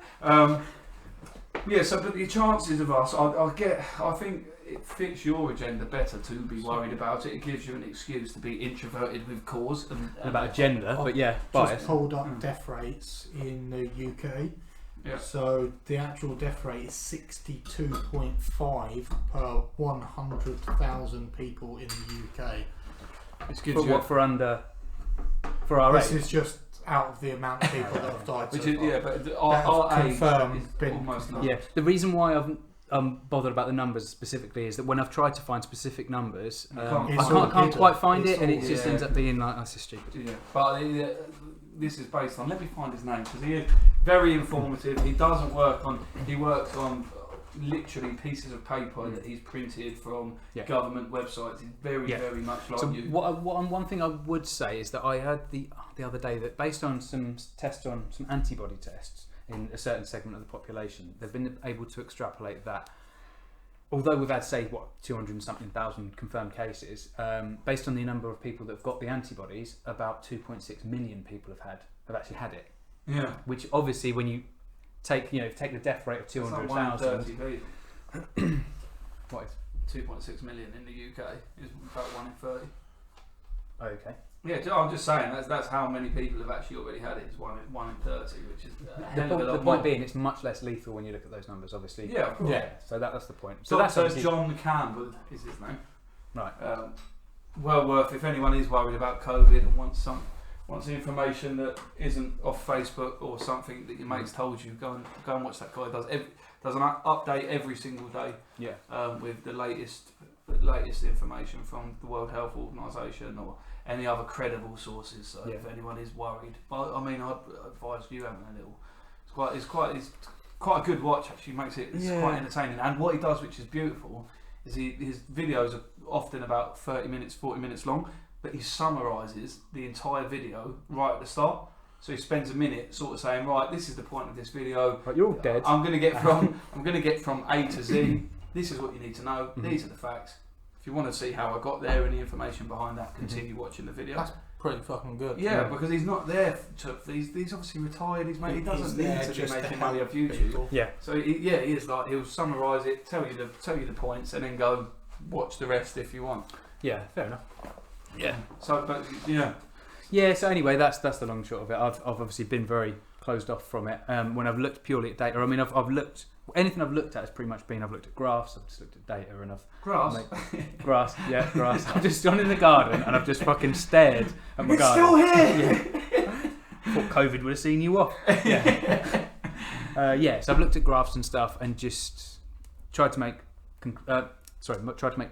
So, but the chances of us, I think it fits your agenda better to be worried about it. It gives you an excuse to be introverted with cause and about gender, but yeah, Just bias. pulled up death rates in the UK. Yeah. So the actual death rate is 62.5 per 100,000 people in the UK. Which gives For you what? For our This age? is just out of the amount of people that have died. which so is far. but our age confirmed is been almost confirmed. Yeah. The reason why I've bothered about the numbers specifically is that when I've tried to find specific numbers, You I can't can't quite find It's it, and all it just hidden. ends up being like, that's just stupid. Yeah, but this is based on. Let me find his name because he is very informative. He works on literally pieces of paper that he's printed from government websites. He's very much like So you. one thing I would say is that I heard the other day that based on some antibody tests in a certain segment of the population, they've been able to extrapolate that. Although we've had, say, 200 and something thousand confirmed cases, based on the number of people that have got the antibodies, about 2.6 million people have actually had it. Yeah. Which obviously, when you take the death rate of 200,000, what is 2.6 million in the UK is about 1 in 30. okay? Yeah, I'm just saying that's how many people have actually already had it. It's 1 in 30, which is a hell of a lot The point more. being, it's much less lethal when you look at those numbers, obviously. Yeah, of course. Yeah. So that's the point. So that's Dr. obviously John Campbell is his name. right. Well worth if anyone is worried about COVID and wants information that isn't off Facebook or something that your mates told you. Go and watch that guy. Does an update every single day. Yeah. With the latest information from the World Health Organization or any other credible sources. So if anyone is worried, but I mean, I'd advise you having a little. It's quite a good watch actually. Makes it quite entertaining. And what he does, which is beautiful, is his videos are often about 30 minutes, 40 minutes long, but he summarises the entire video right at the start. So he spends a minute sort of saying, right, this is the point of this video. Right, you're all dead. I'm going to get from A to Z. This is what you need to know. These are the facts. If you want to see how I got there and the information behind that, continue watching the video. That's pretty fucking good. Yeah, because he's not there he's obviously retired. He doesn't need to be making money off YouTube. People. Yeah. So he is like he'll summarise it, tell you the points, and then go watch the rest if you want. Yeah. Fair enough. Yeah. So, but yeah. Yeah. So anyway, that's the long and short of it. I've obviously been very closed off from it. When I've looked purely at data, I mean, I've looked. Anything I've looked at has pretty much been I've looked at graphs, I've just looked at data, and I've Grass. grass. I've just gone in the garden and I've just fucking stared at my It's garden. still here. Thought COVID would have seen you off. Yeah. So I've looked at graphs and stuff and just tried to make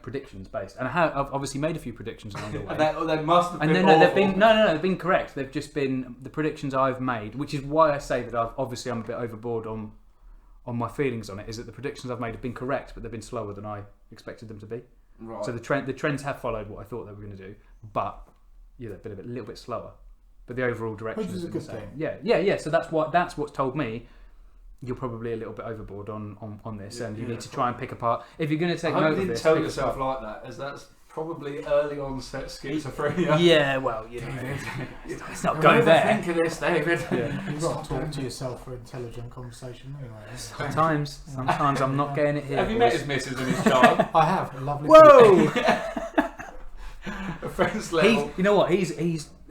predictions based. And I've obviously made a few predictions along the way. They must have And been then awful. they've been correct. They've just been the predictions I've made, which is why I say that I'm a bit overboard on on my feelings on it is that the predictions I've made have been correct, but they've been slower than I expected them to be. Right. So the trends have followed what I thought they were going to do, but they've been a little bit slower. But the overall direction Which is a been the good same. thing. Yeah. So that's what's told me. You're probably a little bit overboard on this, and you need to try and pick apart. If you're going to take I note hope of you didn't this, tell pick yourself apart. like that, as that's probably early onset schizophrenia. Yeah, well, it's not going Never there. think of this, David. Yeah. You've got to talk to yourself for intelligent conversation anyway. Sometimes I'm not getting it here. Have you met his missus and his child? I have a lovely. Whoa! A friend's level. You know what? He's a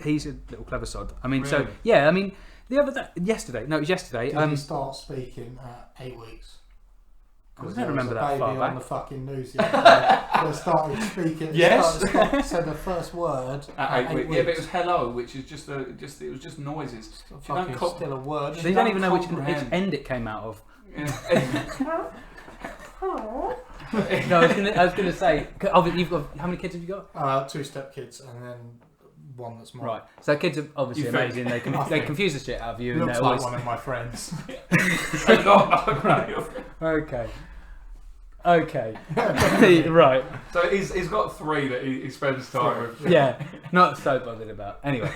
little clever sod. I mean, so Really? yeah. I mean, the other day, yesterday. No, it was yesterday. Did he start speaking at 8 weeks? I don't remember that baby far on back. the fucking news yesterday. They started speaking. Yes. Said the first word At 8 weeks. Yeah, but it was hello, which is just it was just noises. If you don't Fucking still a word. They don't even know which comprehend. end it came out of. Yeah. No, I was gonna say. You've got how many kids have you got? 2 stepkids and then one that's mine. Right. So kids are obviously You think? amazing. They confuse the shit out of you. And Looks they're like always one of my friends. okay. Right. So he's got 3 that he spends time with. Yeah. Not so bothered about. Anyway.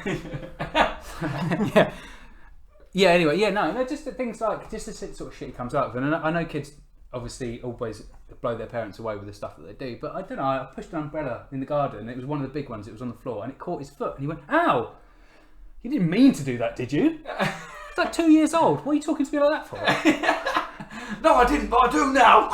Yeah. Anyway. Yeah. No. Just the things like just the sort of shit he comes up with, and I know kids obviously always blow their parents away with the stuff that they do, but I don't know. I pushed an umbrella in the garden. It was one of the big ones. It was on the floor, and it caught his foot, and he went, "Ow! You didn't mean to do that, did you?" It's like 2 years old. What are you talking to me like that for? No, I didn't, but I do now.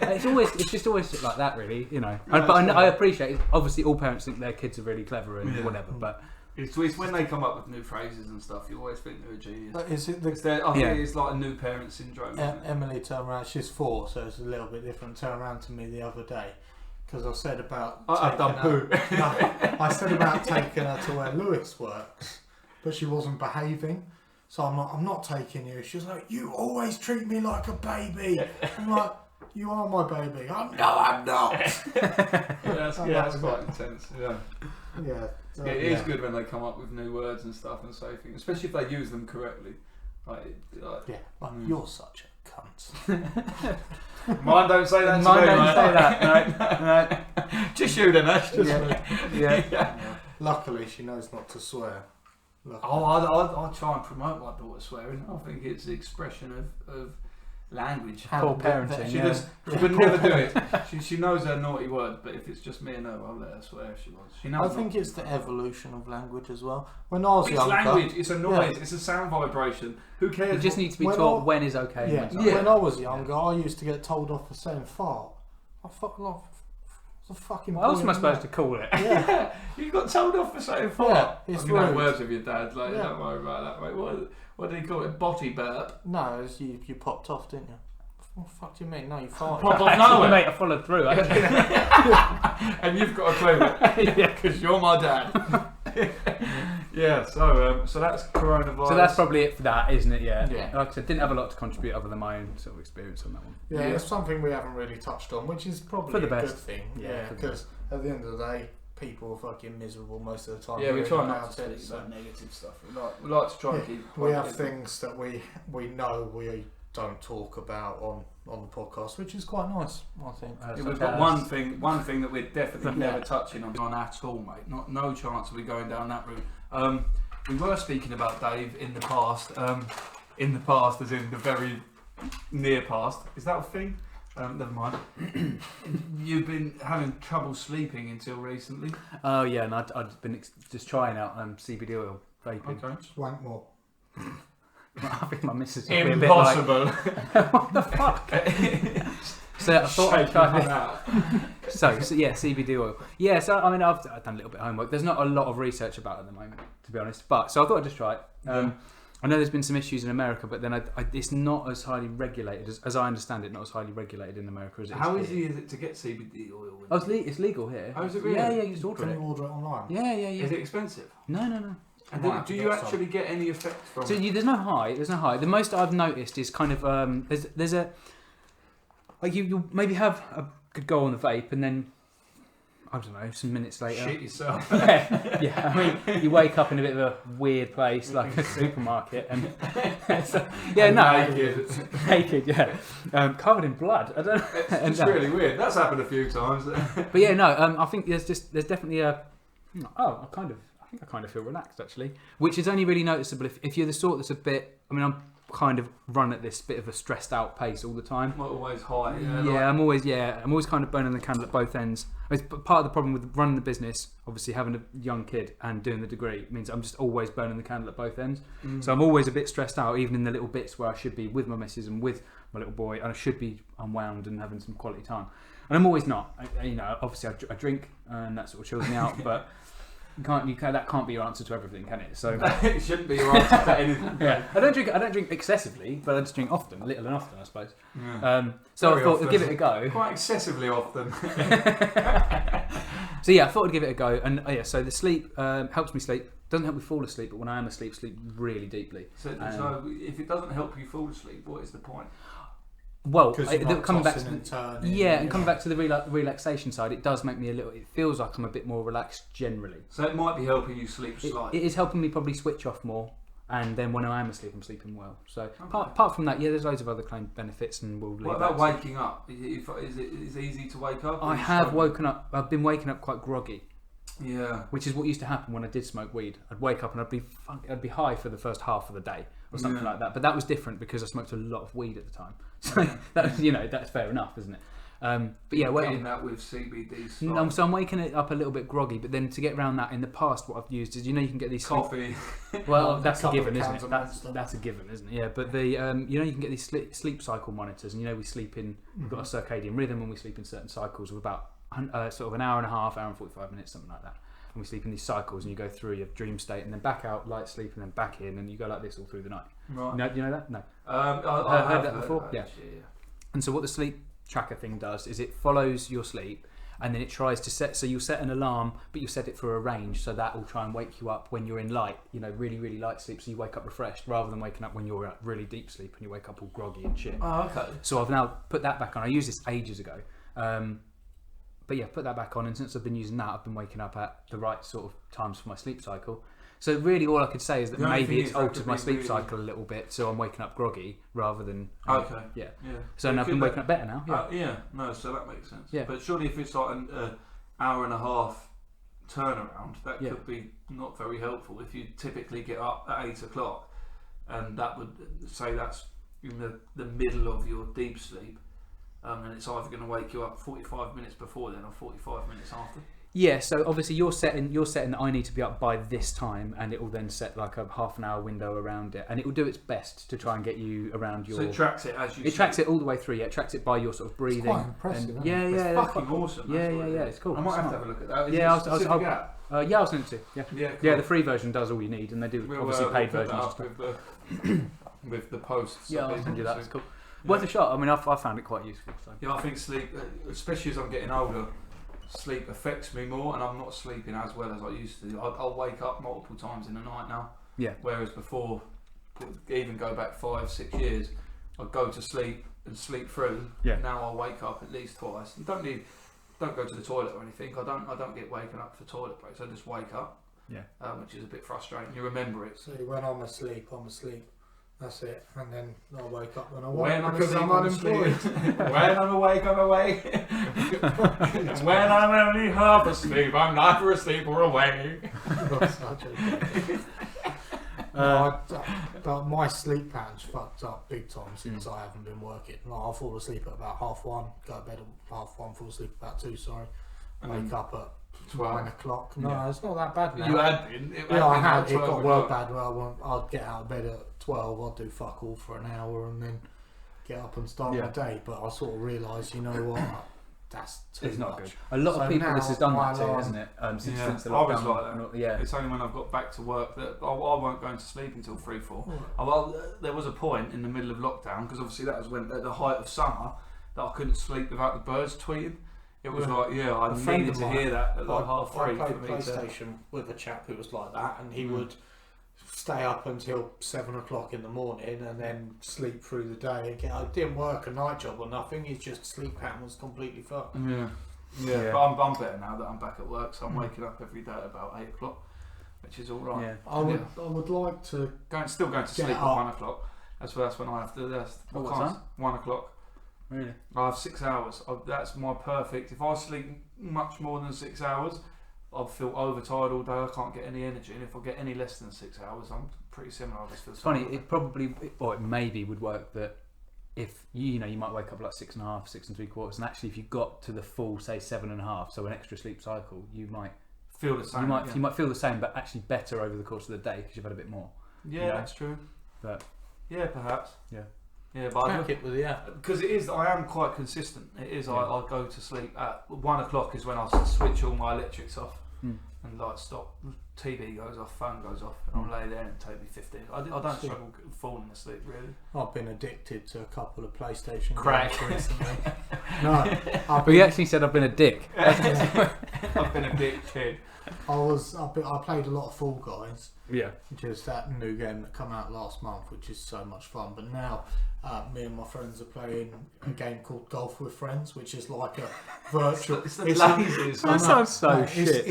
It's just always shit like that, really. You know. But I appreciate it. Obviously, all parents think their kids are really clever and whatever. But It's when they come up with new phrases and stuff, you always think they're a genius. But is it the I think it's like a new parent syndrome. isn't it? Emily turned around? She's 4, so it's a little bit different. Turned around to me the other day because I said about I've done poo. I said about taking her to where Lewis works, but she wasn't behaving. So I'm not taking you. She was like, "You always treat me like a baby." I'm like, "You are my baby." No, I'm not. That's quite intense. Yeah. Yeah. It is good when they come up with new words and stuff and say things, especially if they use them correctly. You're such a cunt. Mine don't say that. Mine to me, don't mate. say that. No. Just you then, Ash. Just Yeah. Luckily, she knows not to swear. I try and promote my daughter swearing. I think it's the expression of language. Poor parenting. She would never do it. She knows her naughty word, but if it's just me and her, I'll let her swear if she wants. She knows. I think it's the evolution of language as well. When I was it's younger, language. It's a noise. It's a sound vibration. Who cares? You just need to be When taught when is okay. Yeah, And when's not. when I was younger, I used to get told off for saying fart. I fucking love. It's a fucking. What else am I point, supposed to isn't call it? it? Yeah, You got told off for saying fart. Yeah, it's you know rude. words with your dad. Like, Yeah. don't worry about that, mate. What did he call it? Body burp. no, it's you popped off, didn't you? What the fuck do you mean? No, you farted. Pop off Actually, nowhere. mate, I followed through. And you've got a clue. Because you're my dad. Yeah. So that's coronavirus. So that's probably it for that, isn't it? Yeah. Yeah. Like I said, didn't have a lot to contribute other than my own sort of experience on that one. Yeah, Yeah. it's something we haven't really touched on, which is probably For the a best. good thing. Yeah, Yeah, for the because at the end of the day, people are fucking miserable most of the time. Yeah, we hearing try not about to it, speak so- about negative stuff. We like to try and keep. We have positive. things that we know we don't talk about on the podcast, which is quite nice, I think. Yeah, we've got one thing that we're definitely never touching on at all, mate. No chance of we going down that route. We were speaking about Dave in the past. In the past, as in the very near past. Is that a thing? Never mind. You've been having trouble sleeping until recently. Oh yeah, and I'd been just trying out CBD oil vaping. Okay. Just wank more. I think my missus will be a bit like, Impossible. what the fuck? So I thought I'd try this. So yeah, CBD oil. Yeah, so I mean I've done a little bit of homework. There's not a lot of research about it at the moment, to be honest. But so I thought I'd just try it. I know there's been some issues in America, but then it's not as highly regulated as I understand it. Not as highly regulated in America as it is. How here. easy is it to get CBD oil? Oh, it's legal here. Oh, is it really? Yeah, you just order Can it. you order it online? Yeah. Is it expensive? No. And Might have do to you get some. actually get any effect from So it? there's no high. The most I've noticed is kind of there's a like you maybe have a good go on the vape and then I don't know, some minutes later. Shit yourself. yeah. I mean, you wake up in a bit of a weird place, like a supermarket, and so, yeah, And no, naked, yeah, covered in blood. I don't know. It's really weird. That's happened a few times. But yeah, no, I think there's definitely a. I think I kind of feel relaxed actually, which is only really noticeable if you're the sort that's a bit. I mean, I'm kind of run at this bit of a stressed out pace all the time. Not always high. I'm always kind of burning the candle at both ends. It's part of the problem with running the business, obviously having a young kid and doing the degree means I'm just always burning the candle at both ends. So I'm always a bit stressed out, even in the little bits where I should be with my missus and with my little boy, and I should be unwound and having some quality time. And I'm always not. Obviously I drink and that sort of chills me out, but. That can't be your answer to everything, can it? So it shouldn't be your answer to anything. yeah, I don't drink excessively, but I just drink often, little and often, I suppose. Yeah. So Very I thought often. I'd give it a go. Quite excessively often. So yeah, I thought I'd give it a go, and so the sleep helps me sleep. Doesn't help me fall asleep, but when I am asleep, sleep really deeply. So if it doesn't help you fall asleep, what is the point? Well, coming back to and turning. and coming back to the relaxation side, it does make me it feels like I'm a bit more relaxed generally. So it might be helping you sleep slightly. It is helping me probably switch off more, and then when I am asleep, I'm sleeping well. So apart from that, yeah, there's loads of other claimed benefits, and we'll leave What that about to- waking up? Is it easy to wake up? I have woken up. I've been waking up quite groggy. Yeah. Which is what used to happen when I did smoke weed. I'd wake up and I'd be high for the first half of the day or something like that. But that was different because I smoked a lot of weed at the time. So that's fair enough, isn't it? But yeah, getting that with CBD. So I'm waking it up a little bit groggy. But then to get around that, in the past, what I've used is you can get these coffee. Well, that's a given, isn't it? That's a given, isn't it? Yeah. But the you can get these sleep cycle monitors, and we sleep in. We've got a circadian rhythm, and we sleep in certain cycles of about sort of an hour and a half, hour and 45 minutes, something like that. And we sleep in these cycles, and you go through your dream state, and then back out, light sleep, and then back in, and you go like this all through the night. Right. You know that? No. I heard that before. Yeah. And so what the sleep tracker thing does is it follows your sleep, and then it tries to set. So you'll set an alarm, but you set it for a range, so that will try and wake you up when you're in light, really, really light sleep, so you wake up refreshed, rather than waking up when you're at really deep sleep and you wake up all groggy and shit. Oh, okay. So I've now put that back on. I used this ages ago. But yeah, put that back on, and since I've been using that, I've been waking up at the right sort of times for my sleep cycle. So really all I could say is that maybe it's altered my sleep cycle a little bit, so I'm waking up groggy rather than... Okay. Yeah. So now I've been waking up better now. So that makes sense. Yeah. But surely if it's like an hour and a half turnaround, that could be not very helpful if you typically get up at 8 o'clock, and that would say that's in the middle of your deep sleep. And it's either going to wake you up 45 minutes before then or 45 minutes after. Yeah, so obviously you're setting that I need to be up by this time, and it will then set like a half an hour window around it, and it will do its best to try and get you around your... So it tracks it as you... It tracks it all the way through, yeah. It tracks it by your sort of breathing. It's quite impressive, isn't it? Yeah, It's fucking awesome. Yeah, it's cool. I might have to have a look at that. Is Yeah, it a specific app? I'll send it to you. Yeah, Cool. yeah. The free version does all you need, and they do obviously paid we'll put versions. that up with the posts. Yeah, I'll send you that. It's cool. Worth a shot. I mean, I found it quite useful. So. Yeah, I think sleep, especially as I'm getting older, sleep affects me more, and I'm not sleeping as well as I used to. I'll wake up multiple times in the night now. Yeah. Whereas before, even go back 5-6 years, I'd go to sleep and sleep through. Yeah. Now I'll wake up at least twice. You don't go to the toilet or anything. I don't get waken up for toilet breaks. I just wake up. Yeah. Which is a bit frustrating. You remember it. So when I'm asleep, I'm asleep. That's it. And then I wake up when I When want I'm because asleep, I'm I'm unemployed. When I'm awake, I'm awake. When I'm only half asleep, I'm neither asleep or awake. But my sleep pattern's fucked up big time since I haven't been working. Like, I'll fall asleep at about 1:30, go to bed at 1:30, fall asleep about 2, wake up at 12. 9 o'clock. No, it's not that bad now. You had been. I had. It got 12 well o'clock. bad. Well, I'd get out of bed at 12. I'd do fuck all for an hour and then get up and start my day. But I sort of realised, you know what, that's too It's much. not good. A lot of people this has done that too, hasn't it? Since the I was lockdown. like that. Yeah. It's only when I've got back to work that I won't go into sleep until 3-4. Well, there was a point in the middle of lockdown, because obviously that was when at the height of summer, that I couldn't sleep without the birds tweeting. It was like, I needed to hear that at like 3:30. I played PlayStation with a chap who was like that, and he would stay up until 7 o'clock in the morning and then sleep through the day. Again, I didn't work a night job or nothing. His just sleep pattern was completely fucked. Yeah. Yeah, but I'm better now that I'm back at work, so I'm waking up every day at about 8 o'clock, which is all right. Yeah. I would like to Still going to sleep at 1 o'clock. That's when I have to. What time? 1 o'clock. Really? I have 6 hours. That's my perfect. If I sleep much more than 6 hours, I'll feel overtired all day. I can't get any energy, and if I get any less than 6 hours, I'm pretty similar. I just feel. It's funny. It probably, or it maybe would work that if you might wake up like 6.5, 6 3/4, and actually if you got to the full, say 7.5, so an extra sleep cycle, you might feel the same. You might feel the same, but actually better over the course of the day because you've had a bit more. Yeah, that's true. But yeah, perhaps. Yeah, but track it with the app. Because it is. I am quite consistent. It is. I go to sleep at 1 o'clock is when I switch all my electrics off and like stop. TV goes off, phone goes off, and I'll lay there and take me 15. I don't struggle falling asleep really. I've been addicted to a couple of PlayStation Crack games recently. No, but you actually said I've been a dick. I've been a big kid. I played a lot of Fall Guys. Yeah. Which is that new game that came out last month, which is so much fun. But now, me and my friends are playing a game called Golf with Friends, which is like a virtual. It's the lasers. That sounds so shit.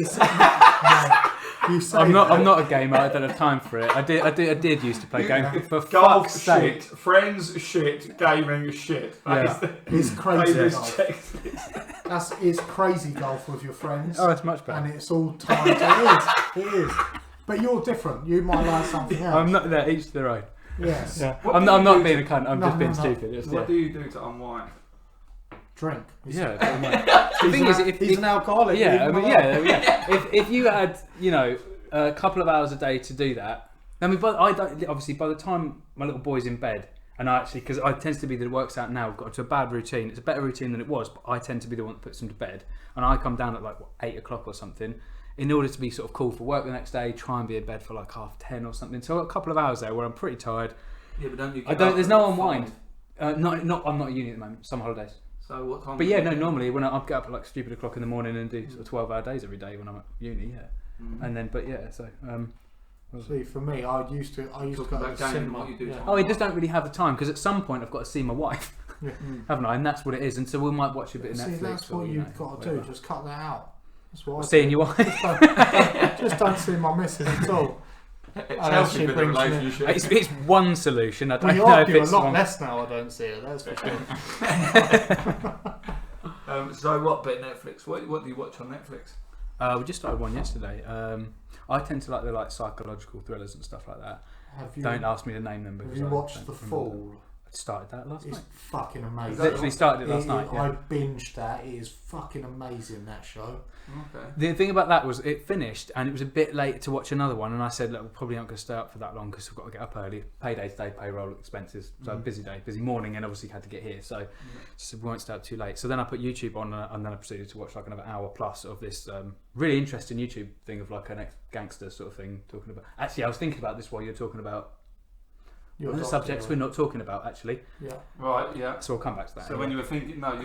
I'm not a gamer. I don't have time for it. I did used to play games. For Golf fuck's shit, sake. friends shit, gaming shit. It's crazy. It's Golf. crazy golf with your friends. Oh, it's much better. And it's all timed. It is. But you're different. You might like something else. I'm not there. Each to their own. Yes. Yeah. I'm not being a cunt. I'm just being stupid. What do you do to unwind? Drink. Yeah. The thing is, he's an alcoholic. Yeah. If you had, a couple of hours a day to do that, I mean, but I don't. Obviously, by the time my little boy's in bed, and because I tends to be that works out now, got to a bad routine. It's a better routine than it was, but I tend to be the one that puts them to bed, and I come down at like 8 o'clock or something. In order to be sort of cool for work the next day, try and be in bed for like 10:30 or something. So I've got a couple of hours there where I'm pretty tired. Yeah, but don't you? There's no unwind. I'm not at uni at the moment. Summer holidays. So what time? But yeah, no. Normally, when I get up at like stupid o'clock in the morning and do sort of 12-hour days every day when I'm at uni. Yeah. And then, but yeah, so. See, for me, I used to go to the cinema. What you do. I just don't really have the time because at some point I've got to see my wife, haven't I? And that's what it is. And so we might watch a bit of Netflix. That's what you've got to do. Just cut that out. That's what seeing your wife. Just don't see my missus at all. It's the relationship. It's one solution. I don't we know argue if it's a lot less now. I don't see her. That's for sure. So what bit Netflix? What do you watch on Netflix? We just started one yesterday. I tend to like the psychological thrillers and stuff like that. Don't ask me to name them. Have you watched The Fall? I started that last night. It's fucking amazing. Literally started it last night. Yeah. I binged that. It is fucking amazing, that show. Okay. The thing about that was it finished and it was a bit late to watch another one, and I said, look, we probably aren't going to stay up for that long because we've got to get up early. Payday today, payroll expenses. So busy day, busy morning, and obviously had to get here. So we won't stay up too late. So then I put YouTube on, and then I proceeded to watch like another hour plus of this really interesting YouTube thing of like an ex-gangster sort of thing talking about. Actually, I was thinking about this while you're talking about the subjects we're not talking about, actually. Yeah. Right, yeah. So we'll come back to that. So when you were thinking about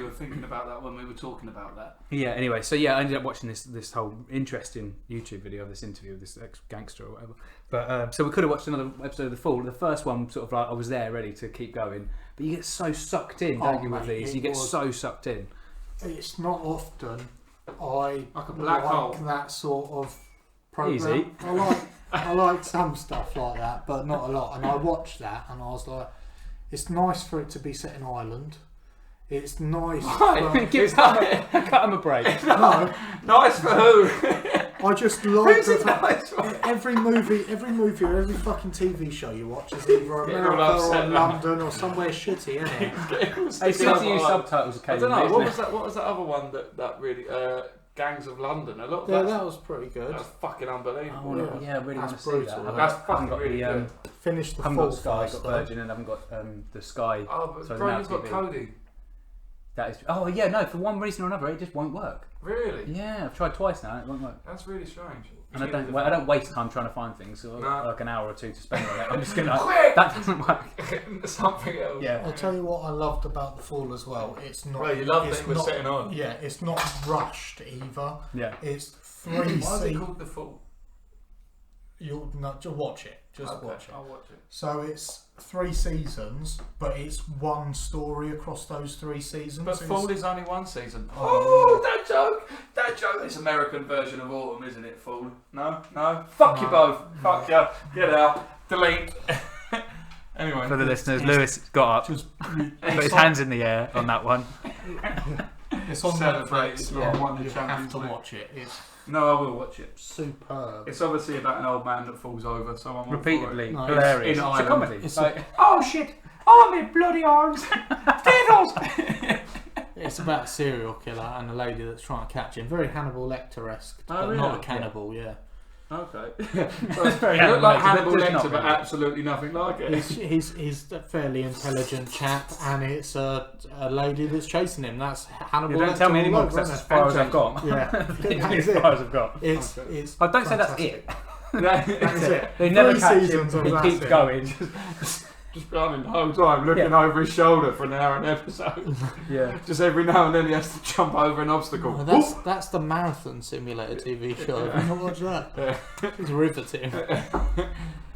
that when we were talking about that. Yeah, anyway, so yeah, I ended up watching this whole interesting YouTube video of this interview of this ex-gangster or whatever. But so we could have watched another episode of The Fall. The first one, sort of like, I was there ready to keep going. But you get so sucked in, don't you, with these? You get so sucked in. It's not often I like a black hole. That sort of program. Easy. I like some stuff like that, but not a lot. And I watched that, and I was like, it's nice for it to be set in Ireland. It's nice. Cut him a break. No, nice for who? I just like Who's nice for? every movie, or every fucking TV show you watch is either America or London or somewhere shitty, isn't it? They seem to use subtitles occasionally. I don't know. What was that other one that really? Gangs of London. That was pretty good. That's fucking unbelievable. I really want to see brutal, that. That's fucking really good. Finished the I haven't Fall got Sky, first, got Virgin, and I haven't got the Sky. Oh, but so bro, you've got Cody. That is. Oh yeah, no. For one reason or another, it just won't work. Really? Yeah, I've tried twice now. It won't work. That's really strange. And I don't waste time trying to find things. So like an hour or two to spend on it. I'm just gonna Quick! that doesn't work. Something else. Yeah. I'll tell you what I loved about The Fall as well. It's not. Right, you loved it. It was setting on. Yeah, it's not rushed either. Yeah. It's 3 Why is it seasons. called The Fall? You'll not just watch it. Just Okay, watch it. I'll watch it. So it's 3 seasons, but it's one story across those 3 seasons. But It's- Fall is only 1 season. Oh. Oh, that joke! That joke! It's American version of Autumn, isn't it, Fall? No? Fuck you No. both. Fuck you. Get out. Delete. Anyway. For the listeners, Lewis got up, Just put his hands in the air on that one. it's on Celebrate. Netflix. Yeah. Yeah, Won the you have Champions to League. watch it. It's No, I will watch it. superb. It's obviously about an old man that falls over, so I'm all for it. Repeatedly, No, hilarious. in It's a Ireland. comedy. It's Like, Oh shit! Oh my bloody arms! Diddles! It's about a serial killer and a lady that's trying to catch him. Very Hannibal Lecter-esque, Oh, but really? not a cannibal. Yeah. Okay. so it's very You look like Hannibal Hannibal Lecter, Lecter, but but not absolutely nothing like it. He's a fairly intelligent chap, and it's a lady that's chasing him. That's Hannibal. You don't Lecter tell me all anymore over, because that's as isn't far as I've got. it? Yeah, that is as it. far as I've got. It's Okay. it's. I don't say that's fantastic. it. That's it. They never 3 catch him. seasons of He that's keeps it. going. Just running the whole time, looking over his shoulder for an hour an episode. Yeah. Just every now and then he has to jump over an obstacle. Well, that's the Marathon Simulator TV show. Have you not watched that? It's riveting.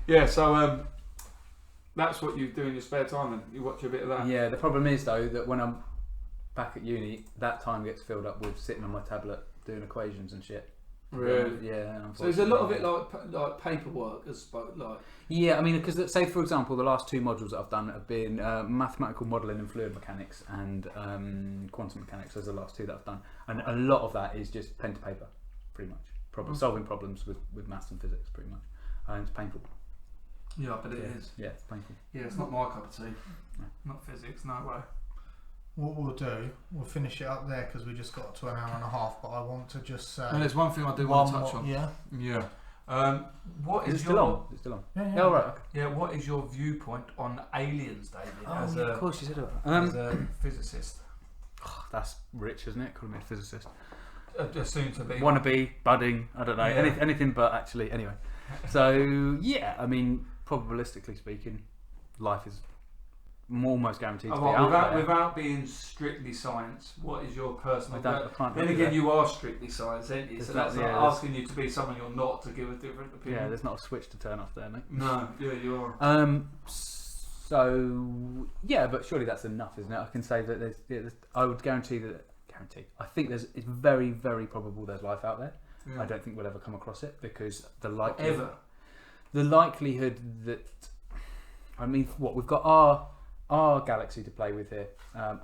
Yeah, so that's what you do in your spare time, and you watch a bit of that. Yeah. The problem is though that when I'm back at uni, that time gets filled up with sitting on my tablet doing equations and shit. Really? Yeah. So there's a lot of it unfortunately. like paperwork, as like. Yeah, I mean, because say for example, the last 2 modules that I've done have been mathematical modelling and fluid mechanics and quantum mechanics. Those are the last 2 that I've done, and a lot of that is just pen to paper, pretty much. Solving problems with maths and physics, pretty much, and it's painful. Yeah, but it is. Yeah, it's painful. Yeah, it's not my cup of tea. No. Not physics, no way. What we'll do, we'll finish it up there because we just got to an hour and a half. But I want to just say And there's one thing I do one want to touch more- on. Yeah. Yeah. What Is is it still your on? Is it still on? Yeah. Yeah, all right. Okay. yeah? What is your viewpoint on aliens, David, as of course you said it. as a physicist? That's rich, isn't it? Calling me a physicist. Soon to be. Wannabe, budding, I don't know, Yeah. anything but actually. Anyway, so yeah, I mean, probabilistically speaking, life is almost guaranteed to be out there. Without being strictly science, what is your personal? I can't Then do again, that. you are strictly science, ain't you? There's So not- that's yeah, like there's- asking you to be someone you're not to give a different opinion. Yeah, there's not a switch to turn off there, mate. No, yeah, you are. So yeah, but surely that's enough, isn't it? I can say that there's I would guarantee. I think it's very, very probable there's life out there. Yeah. I don't think we'll ever come across it because the Ever. likelihood that, I mean, what we've got our galaxy to play with here,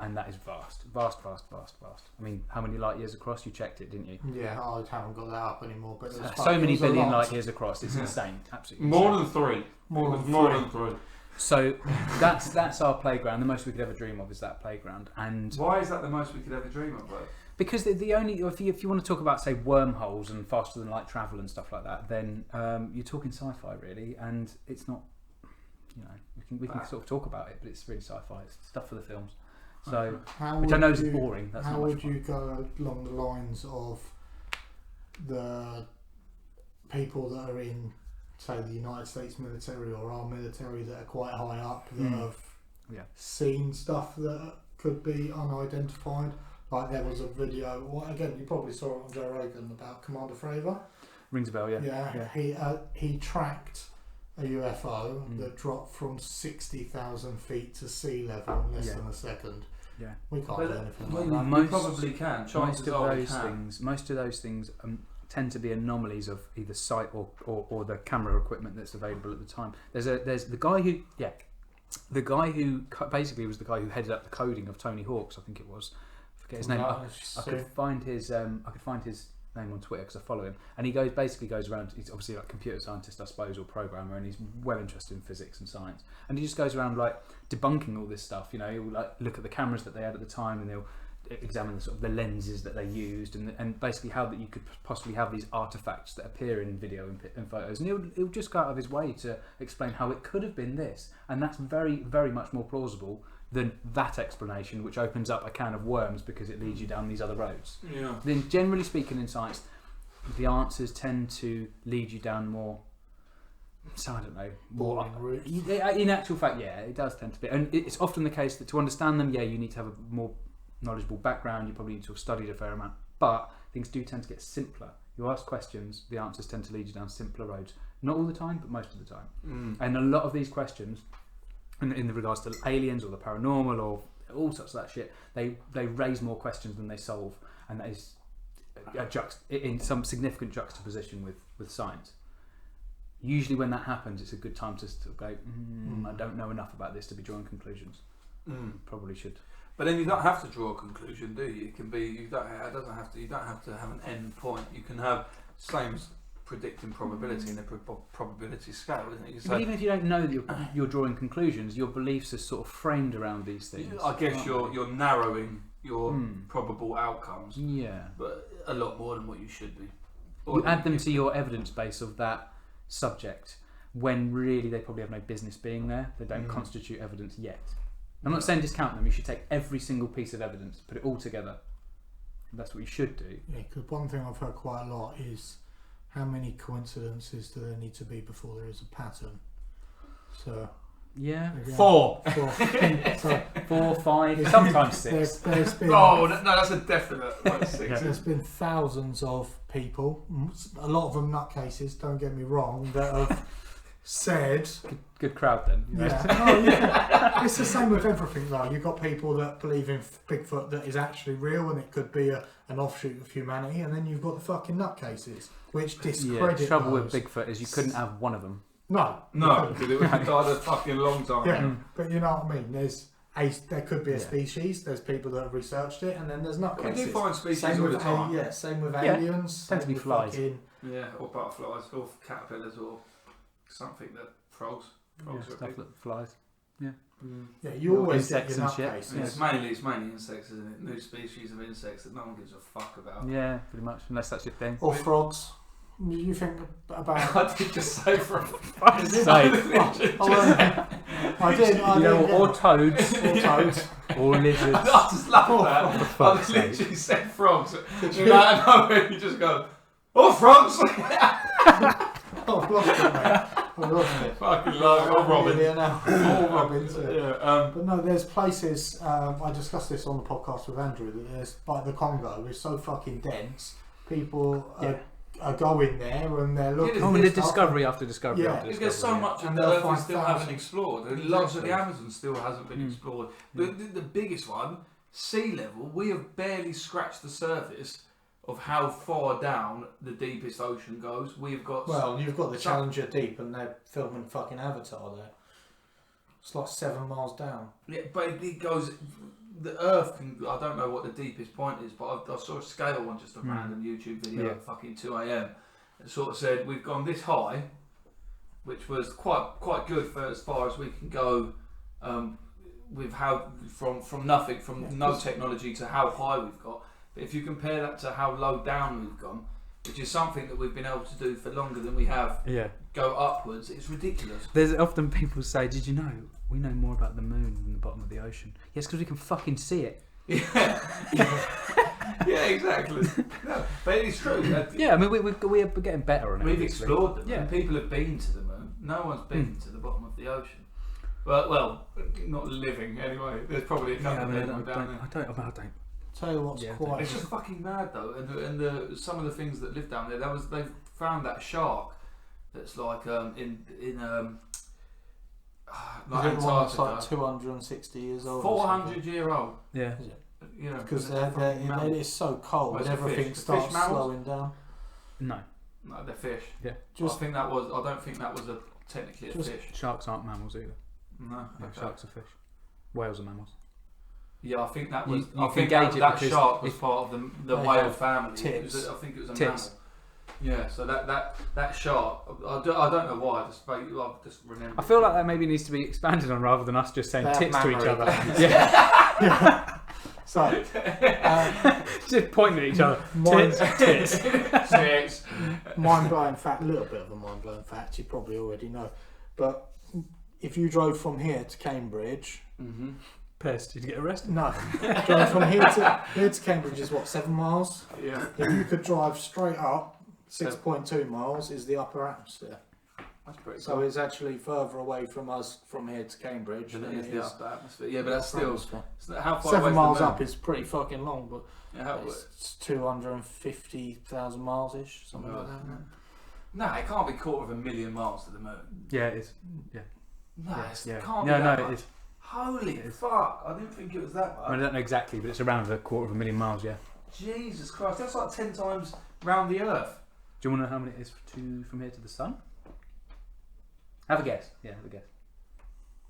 and that is vast. I mean, how many light years across? You checked it, didn't you? Yeah, I haven't got that up anymore. But it was So many it was a billion lot. light years across. It's insane, absolutely More insane. than 3. More than More three. than 3. So that's our playground. The most we could ever dream of is that playground, and Why is that the most we could ever dream of, though? because the only if you want to talk about say wormholes and faster than light travel and stuff like that, then you're talking sci-fi really, and it's not. You know, we can sort of talk about it, but it's really sci-fi. It's stuff for the films. So, which I know is boring. That's how not much would fun. you go along the lines of the people that are in, say, the United States military or our military that are quite high up that have seen stuff that could be unidentified? Like there was a video, well, again, you probably saw it on Joe Rogan about Commander Fravor. Rings a bell, yeah. He tracked a UFO that dropped from 60,000 feet to sea level in less than a second. Yeah. We can't do anything Well, like that. you probably can. Chances are we can. Most of those things tend to be anomalies of either sight or the camera equipment that's available at the time. There's the guy who basically was the guy who headed up the coding of Tony Hawk's, I think it was. I forget his name. I could find his name on Twitter because I follow him, and he goes around. He's obviously like a computer scientist, I suppose, or programmer, and he's well interested in physics and science. And he just goes around like debunking all this stuff. You know, he'll like look at the cameras that they had at the time, and they'll examine the sort of the lenses that they used, and basically how that you could possibly have these artifacts that appear in video and photos. And he'll just go out of his way to explain how it could have been this, and that's very, very much more plausible than that explanation, which opens up a can of worms because it leads you down these other roads. Yeah. Then, generally speaking, in science, the answers tend to lead you down more. So I don't know. Boring routes. In actual fact, yeah, it does tend to be, and it's often the case that to understand them, you need to have a more knowledgeable background. You probably need to have studied a fair amount, but things do tend to get simpler. You ask questions, the answers tend to lead you down simpler roads. Not all the time, but most of the time. Mm. And a lot of these questions, in regards to aliens or the paranormal or all sorts of that shit, they raise more questions than they solve, and that is in some significant juxtaposition with science. Usually when that happens, it's a good time to go, I don't know enough about this to be drawing conclusions. Probably should. But then you don't have to draw a conclusion, do you? It can be, you don't have to have an end point. You can have same as predicting probability in a probability scale, isn't it? You But even if you don't know that you're drawing conclusions, your beliefs are sort of framed around these things. I guess you're narrowing your probable outcomes. Yeah. But a lot more than what you should be. You add them to your evidence base of that subject when really they probably have no business being there. They don't constitute evidence yet. I'm not saying discount them. You should take every single piece of evidence, put it all together. That's what you should do. Yeah, because one thing I've heard quite a lot is how many coincidences do there need to be before there is a pattern? So Yeah. again, 4. so 4, 5, sometimes 6. there's been Oh no, that's a definite. Like 6. there's been thousands of people, a lot of them nutcases, don't get me wrong, that have said Good crowd then. it's the same with everything though. You've got people that believe in Bigfoot that is actually real and it could be an offshoot of humanity, and then you've got the fucking nutcases which discredit The trouble with those. Bigfoot is you couldn't have one of them. No, because it would have died a fucking long time. Yeah, but you know what I mean. There could be a species. There's people that have researched it, and then there's nutcases. We do find species Same all with the time. same with Yeah. aliens. Tend to same be with flies. Yeah, or butterflies, or caterpillars, or something that frogs. Frogs are a Stuff big. that flies. Yeah, you always get Insects your and shit. nutcases. It's mainly insects, isn't it? New species of insects that no one gives a fuck about. Yeah, pretty much. Unless that's your thing. Or frogs. You think about? I did just say for a Fuck's sake. I did. You know, or toads, Or toads. or lizards. I just love that. I fuck's sake. literally said frogs. And out of nowhere, you just go, oh, frogs! Oh, I've lost it, mate. I've lost it. Fucking love it. Or Robin. Yeah, now. Or Robin too. Yeah, But no, there's places. I discussed this on the podcast with Andrew. That there's like the Congo is so fucking dense. People are going there and they're looking. Oh, and the discovery after discovery Yeah. after There's so discovery. much of And the they'll earth we find still haven't thousands. explored. And lots of the Exactly. Amazon still hasn't been explored. The biggest one, sea level, we have barely scratched the surface of how far down the deepest ocean goes. We've got Well, you've got the Challenger Deep, and they're filming fucking Avatar there. It's like 7 miles down. yeah, but it goes. The Earth can. I don't know what the deepest point is, but I saw a scale on just a random YouTube video at fucking 2 a.m. It sort of said we've gone this high, which was quite good for as far as we can go. With how from nothing, from no technology to how high we've got. But if you compare that to how low down we've gone, which is something that we've been able to do for longer than we have go upwards, it's ridiculous. There's often people say, "Did you know we know more about the moon than the bottom of the ocean?" Yes, because we can fucking see it. Yeah, exactly. No, but it's true. Yeah, I mean we're getting better on it. We've obviously. explored them. Yeah. And people have been to the moon. No one's been to the bottom of the ocean. Well, not living anyway. There's probably a couple of people down there. I don't. Tell you what's Yeah, quite. It's just fucking mad though, and some of the things that live down there. They found that shark that's like in like Is it one that's Antarctica, like 260 years old? 400-year old. Yeah. You know, Because fucking mammal. it's so cold Well, and it's a everything fish. The starts fish mammals? slowing down. No, No, they're fish. Yeah. I don't think that was technically a fish. sharks aren't mammals either. No, Yeah, okay. sharks are fish. Whales are mammals. Yeah, I think that was. You I can think gauge that, it that because shark was if part of the they whale have family. tips. I think it was a Tips. mammal. Yeah, so that shark. I don't know why. I just remember. I feel like that maybe needs to be expanded on rather than us just saying They have tits to each mammary other. glands. Yeah, So, just pointing at each other. Mine- Tits. Tits. mind-blowing fact, a little bit of a mind-blowing fact, you probably already know. But if you drove from here to Cambridge, Mm-hmm. Pest. Did you get arrested? no, drove from here to Cambridge is what, 7 miles? Yeah. If you could drive straight up, 6.2 miles is the upper atmosphere. That's pretty So cool. it's actually further away from us from here to Cambridge And than it is it the is upper atmosphere. Yeah, but that's upper still. atmosphere. How far 7 away miles from the up moon? is pretty fucking long, but Yeah, how, it's 250,000 miles ish, something like that. No, it can't be 250,000 miles to the moon. Yeah, it is. Yeah. No, Yeah. it can't be No, that it much. is. Holy It is. fuck! I didn't think it was that I much. don't know exactly, but it's around 250,000 miles. Yeah. Jesus Christ, that's like 10 times round the Earth. Do you want to know how many it is from here to the sun? Have a guess. Yeah, have a guess.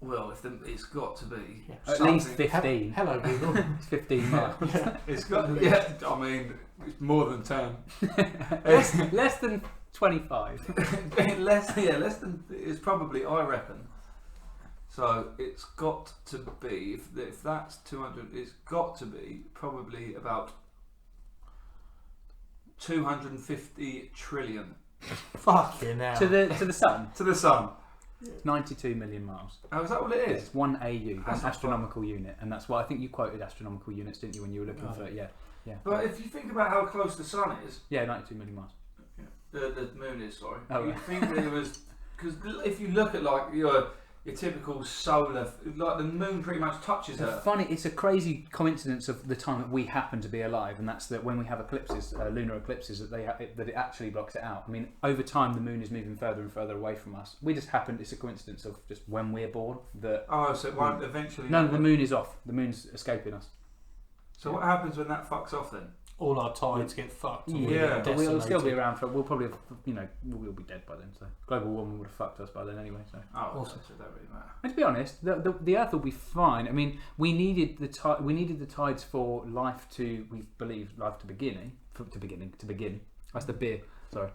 Well, it's got to be At something- least 15. Hello, Google. It's 15 miles. It's got, yeah. I mean, it's more than 10. less than 25. less than. It's probably, I reckon. So it's got to be, if that's 200, it's got to be probably about 250 trillion Fucking hell. to the sun. to the sun. It's 92 million miles. Oh, is that what it is? It's 1 AU, That's an not astronomical unit, and that's why I think you quoted astronomical units, didn't you, when you were looking for it? Yeah. But if you think about how close the sun is, Yeah, 92 million miles. the moon is, sorry. Oh, You right. think that it was, because if you look at like your typical solar, like the moon pretty much touches Earth. Funny, it's a crazy coincidence of the time that we happen to be alive, and that's that when we have eclipses, lunar eclipses, that that it actually blocks it out. I mean, over time the moon is moving further and further away from us. We just happened. It's a coincidence of just when we're born that. Oh, so it won't eventually. No, the moon is off. The moon's escaping us. So what happens when that fucks off then? All our tides get fucked. and we Yeah. get But we'll still be decimated. around for. We'll probably, we'll be dead by then. So global warming would have fucked us by then anyway. So. Oh, Awesome. so that don't really matter. And to be honest, the Earth will be fine. I mean, we needed the tides for life to, we believe, life to begin. That's the beer. Sorry.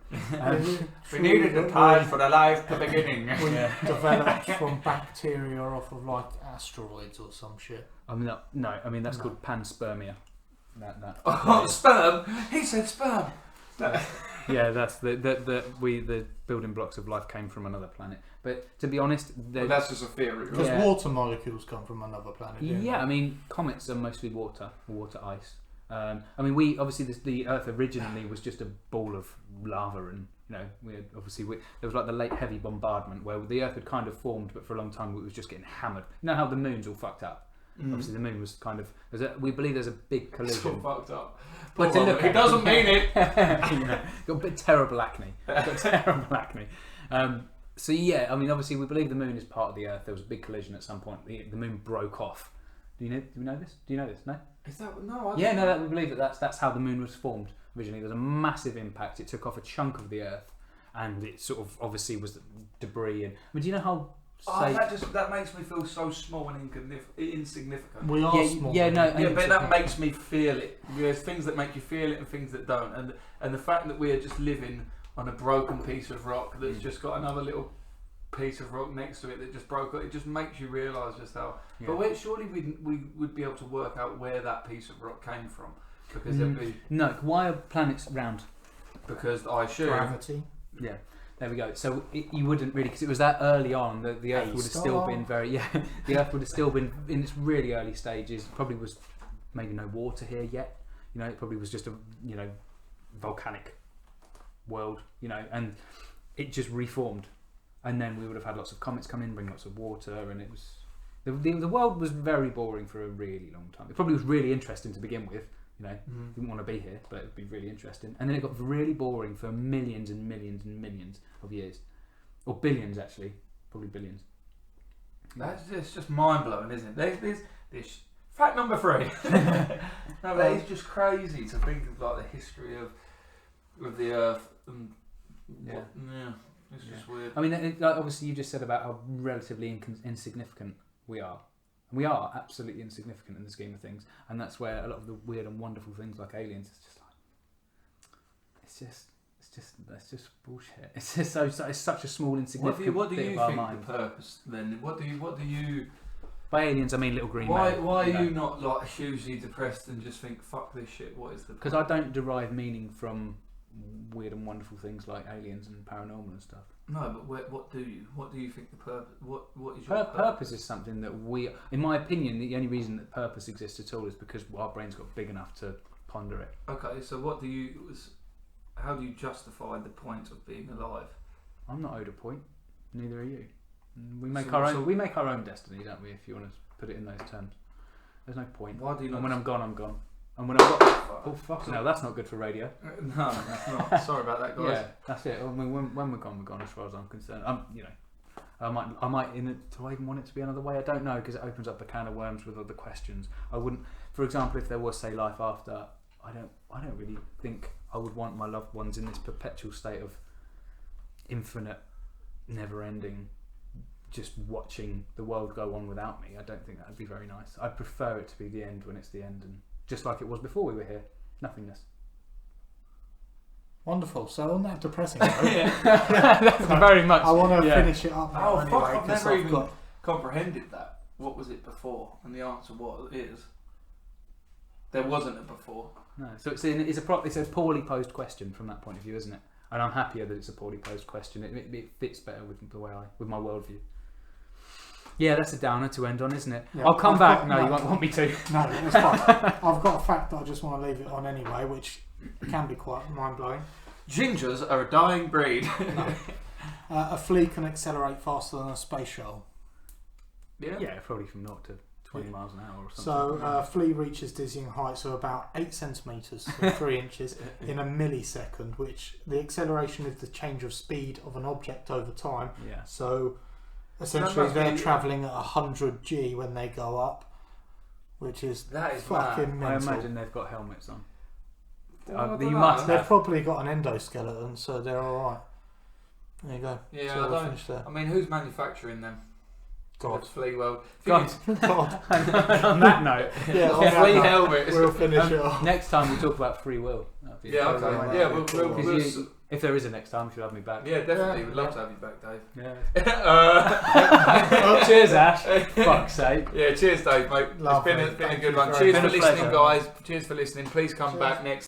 We needed the tide for the life to beginning. We developed from bacteria off of like asteroids or some shit. I mean, no. I mean that's called panspermia. That. Oh, sperm! He said sperm! Yeah, that's the building blocks of life came from another planet. But to be honest, Well, that's just a theory. Because Yeah. water molecules come from another planet. don't yeah, they? I mean, comets are mostly water ice. I mean, we obviously the Earth originally was just a ball of lava, and there was like the late heavy bombardment where the Earth had kind of formed, but for a long time it was just getting hammered. You know how the moon's all fucked up. Obviously, the moon was kind of. We believe there's a big It's all collision. fucked up. But to look He at- doesn't mean it! Got a bit terrible acne. So yeah, I mean, obviously we believe the moon is part of the Earth. There was a big collision at some point. The moon broke off. Do we know this? Do you know this? No. Is that no? Yeah, no. We believe that's how the moon was formed originally. There was a massive impact. It took off a chunk of the Earth, and it sort of obviously was debris. And I mean, do you know how? That makes me feel so small and insignificant. We are small. yeah, no, Yeah, but that insignificant. makes me feel it. There's things that make you feel it and things that don't, and the fact that we are just living on a broken piece of rock that's just got another little piece of rock next to it that just broke. It just makes you realise just how. Yeah. But surely we would be able to work out where that piece of rock came from, because it'd be No, why are planets round? because I assume. Gravity. Yeah, there we go. So you wouldn't really, because it was that early on that the Earth A would have still star. been the Earth would have still been in its really early stages. Probably was maybe no water here yet. It probably was just a volcanic world. And it just reformed, and then we would have had lots of comets come in, bring lots of water, and it was the world was very boring for a really long time. It probably was really interesting to begin with. Didn't want to be here, but it'd be really interesting. And then it got really boring for millions and millions and millions of years, or billions actually, probably billions. It's just mind blowing, isn't it? There's fact number 3. No, that is just crazy to think of like the history of the Earth and it's just weird. I mean, like obviously you just said about how relatively insignificant we are. We are absolutely insignificant in the scheme of things, and that's where a lot of the weird and wonderful things like aliens. That's just bullshit. It's just it's such a small insignificant What do bit you of our think mind. the purpose then? What do you? By aliens, I mean little green Why men. are you not like hugely depressed and just think fuck this shit? What is the? Because I don't derive meaning from weird and wonderful things like aliens and paranormal and stuff. No, but what do you? What do you think the purpose? What is your Purpose is something that in my opinion, the only reason that purpose exists at all is because our brains got big enough to ponder it. Okay, so how do you justify the point of being alive? I'm not owed a point. Neither are you. We make So- our own. so- We make our own destiny, don't we? If you want to put it in those terms, there's no point. Why do you not? And when I'm gone, I'm gone. And when I got, oh fuck, no, that's not good for radio. No, that's not. Sorry about that, guys. Yeah, that's it. I mean, when we're gone as far as I'm concerned. I might do I even want it to be another way? I don't know, because it opens up a can of worms with other questions. I wouldn't, for example, if there was, say, life after, I don't really think I would want my loved ones in this perpetual state of infinite, never-ending, just watching the world go on without me. I don't think that would be very nice. I prefer it to be the end when it's the end, and just like it was before we were here, nothingness. Wonderful. So on that depressing note, That's very much. I want to finish it up now Oh, fuck, anyway, I've 'cause never I've even got... comprehended that. What was it before? And the answer what it is. There wasn't a before. No, so it's a poorly posed question from that point of view, isn't it? And I'm happier that it's a poorly posed question. It fits better with the way with my worldview. Yeah, that's a downer to end on, isn't it? Yeah, I'll come I've back. got- No, you no. won't want me to. No, it's fine. I've got a fact that I just want to leave it on anyway, which can be quite mind-blowing. Gingers are a dying breed. A flea can accelerate faster than a space shuttle. Yeah, probably from 0 to 20 miles an hour or something. So a flea reaches dizzying heights of about 8 centimetres, so 3 inches, in a millisecond, which the acceleration is the change of speed of an object over time. Yeah. So essentially must they're be- travelling at 100 G when they go up, which is That is fucking I mental. imagine they've got helmets on. Well, I You don't must know. They've have. probably got an endoskeleton, so they're alright. There you go. Yeah, So I we'll don't. finish there. I mean, who's manufacturing them? God. The flea world. God. God. On that note, Yeah, on Yeah, that flea note, helmets. we'll finish it off. next time we'll talk about free will. That'd be Yeah, very okay. nice. Yeah, we'll 'Cause if there is a next time, you should have me back. yeah, definitely. Yeah. We'd love to have you back, Dave. Yeah. Cheers, Ash. Fuck's sake. Yeah, cheers, Dave, mate. Lovely. It's been a Thank good you one. very Cheers much. for Been a listening, pleasure. guys. Cheers for listening. Please come Cheers. back next